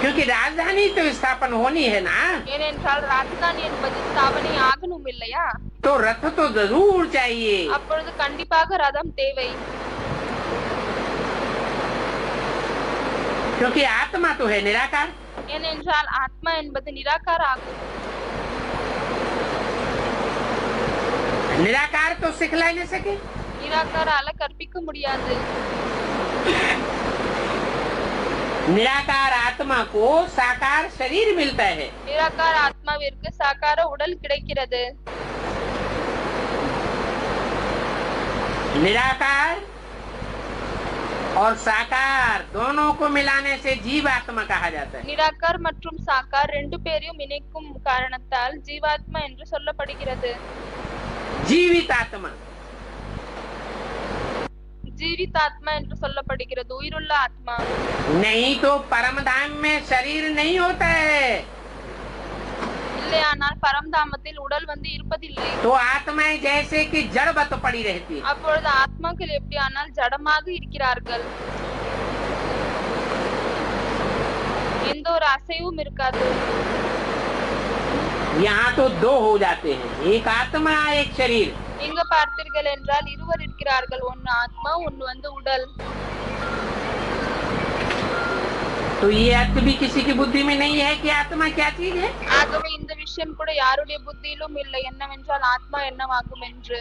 क्योंकि राजधानी तो स्थापन होनी है ना, ஏனென்றால் ராஜதானி என்பது ஸ்தாபனை ஆகணும் இல்லையா? तो रथ तो जरूर चाहिए। அப்பொழுது கண்டிப்பாக ரதம் தேவை. क्योंकि आत्मा तो है निराकार। ஏனென்றால் ஆத்மா என்பது நிராகார ஆகும். निराकार तो सिखला नहीं सके। நிராகாரால கற்பிக்க முடியாது. निराकार आत्मा को साकार शरीर मिलता है। நிராகார ஆத்மாவிற்கு சாகார உடல் கிடைக்கிறது. निराकार और साकार दोनों को मिलाने से जीव आत्मा कहा जाता है। நிராகார் மற்றும் சாகார் ரெண்டு பேரையும் இணைக்கும் காரணத்தால் ஜீவாத்மா என்று சொல்லப்படுகிறது. जीवित आत्मा, ஜீவிதாத்மா என்று சொல்லப்படுகிறது, உயிருள்ள ஆத்மா. नहीं तो परम धाम में शरीर नहीं होता है। இல்லையானால் பரம்தாமத்தில் உடல் வந்து இருப்பதில்லை. तो आत्माएं जैसे कि जड़वत पड़ी रहती है। அப்பொழுது ஆத்மாக்கள் எப்படியானால் ஜடமாக இருக்கிறார்கள், எந்த ஒரு அசைவும் இருக்காது. यहाँ तो दो हो जाते हैं, एक आत्मा एक शरीर। இங்க பார்த்தீர்கள் என்றால் இருவர் இருக்கிறார்கள், ஒன்னு ஆத்மா ஒன்னு வந்து உடல். तो ये अर्थ भी किसी की बुद्धि में नहीं है कि आत्मा क्या चीज है। ஆகவே இந்த விஷயம் கூட யாருடைய புத்தியிலும் இல்லை, என்னவென்றால் ஆத்மா என்னவாகும் என்று.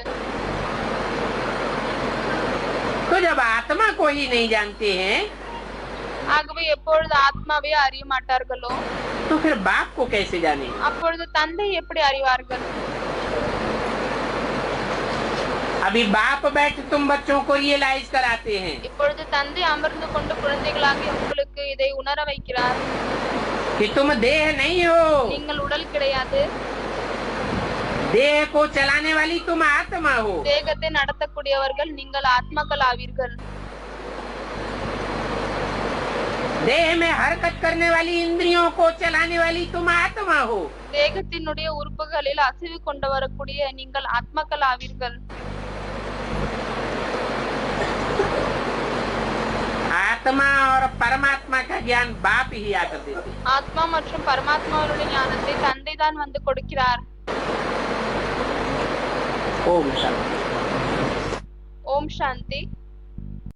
तो जब आत्मा को ही नहीं जानते हैं ஆகவே எப்பொழுது ஆத்மாவே அறிய மாட்டார்களோ तो फिर बाप को कैसे जाने। அப்பொழுது தந்தை எப்படி அறிவார்கள்? अभी बाप बैठ तुम बच्चों को रियलाइज कराते हैं இப்பொழுது தந்தை அமர்ந்து கொண்டு குழந்தைகளாகிய உங்களுக்கு இதை உணர வைக்கிறார். कि तुम देह नहीं हो, நீங்கள் உடல் கிடையாது, देह को चलाने वाली तुम आत्मा हो। தேகத்தை நடத்தக்கூடியவர்கள் நீங்கள் ஆத்மாக்கள் ஆவீர்கள். देह में हरकत करने वाली इंद्रियों को चलाने वाली तुम आत्मा हो। தேகத்தினுடைய உறுப்புகளில் அசைவு கொண்டு வரக்கூடிய நீங்கள் ஆத்மாக்கள் ஆவீர்கள். आत्मा और परमात्मा का ज्ञान बाप ही आकर देते। ஆத்மா மற்றும் பரமாத்மாவுடைய ஞானத்தை தந்தை தான் வந்து கொடுக்கிறார். ओम शांति। ஓம் சாந்தி.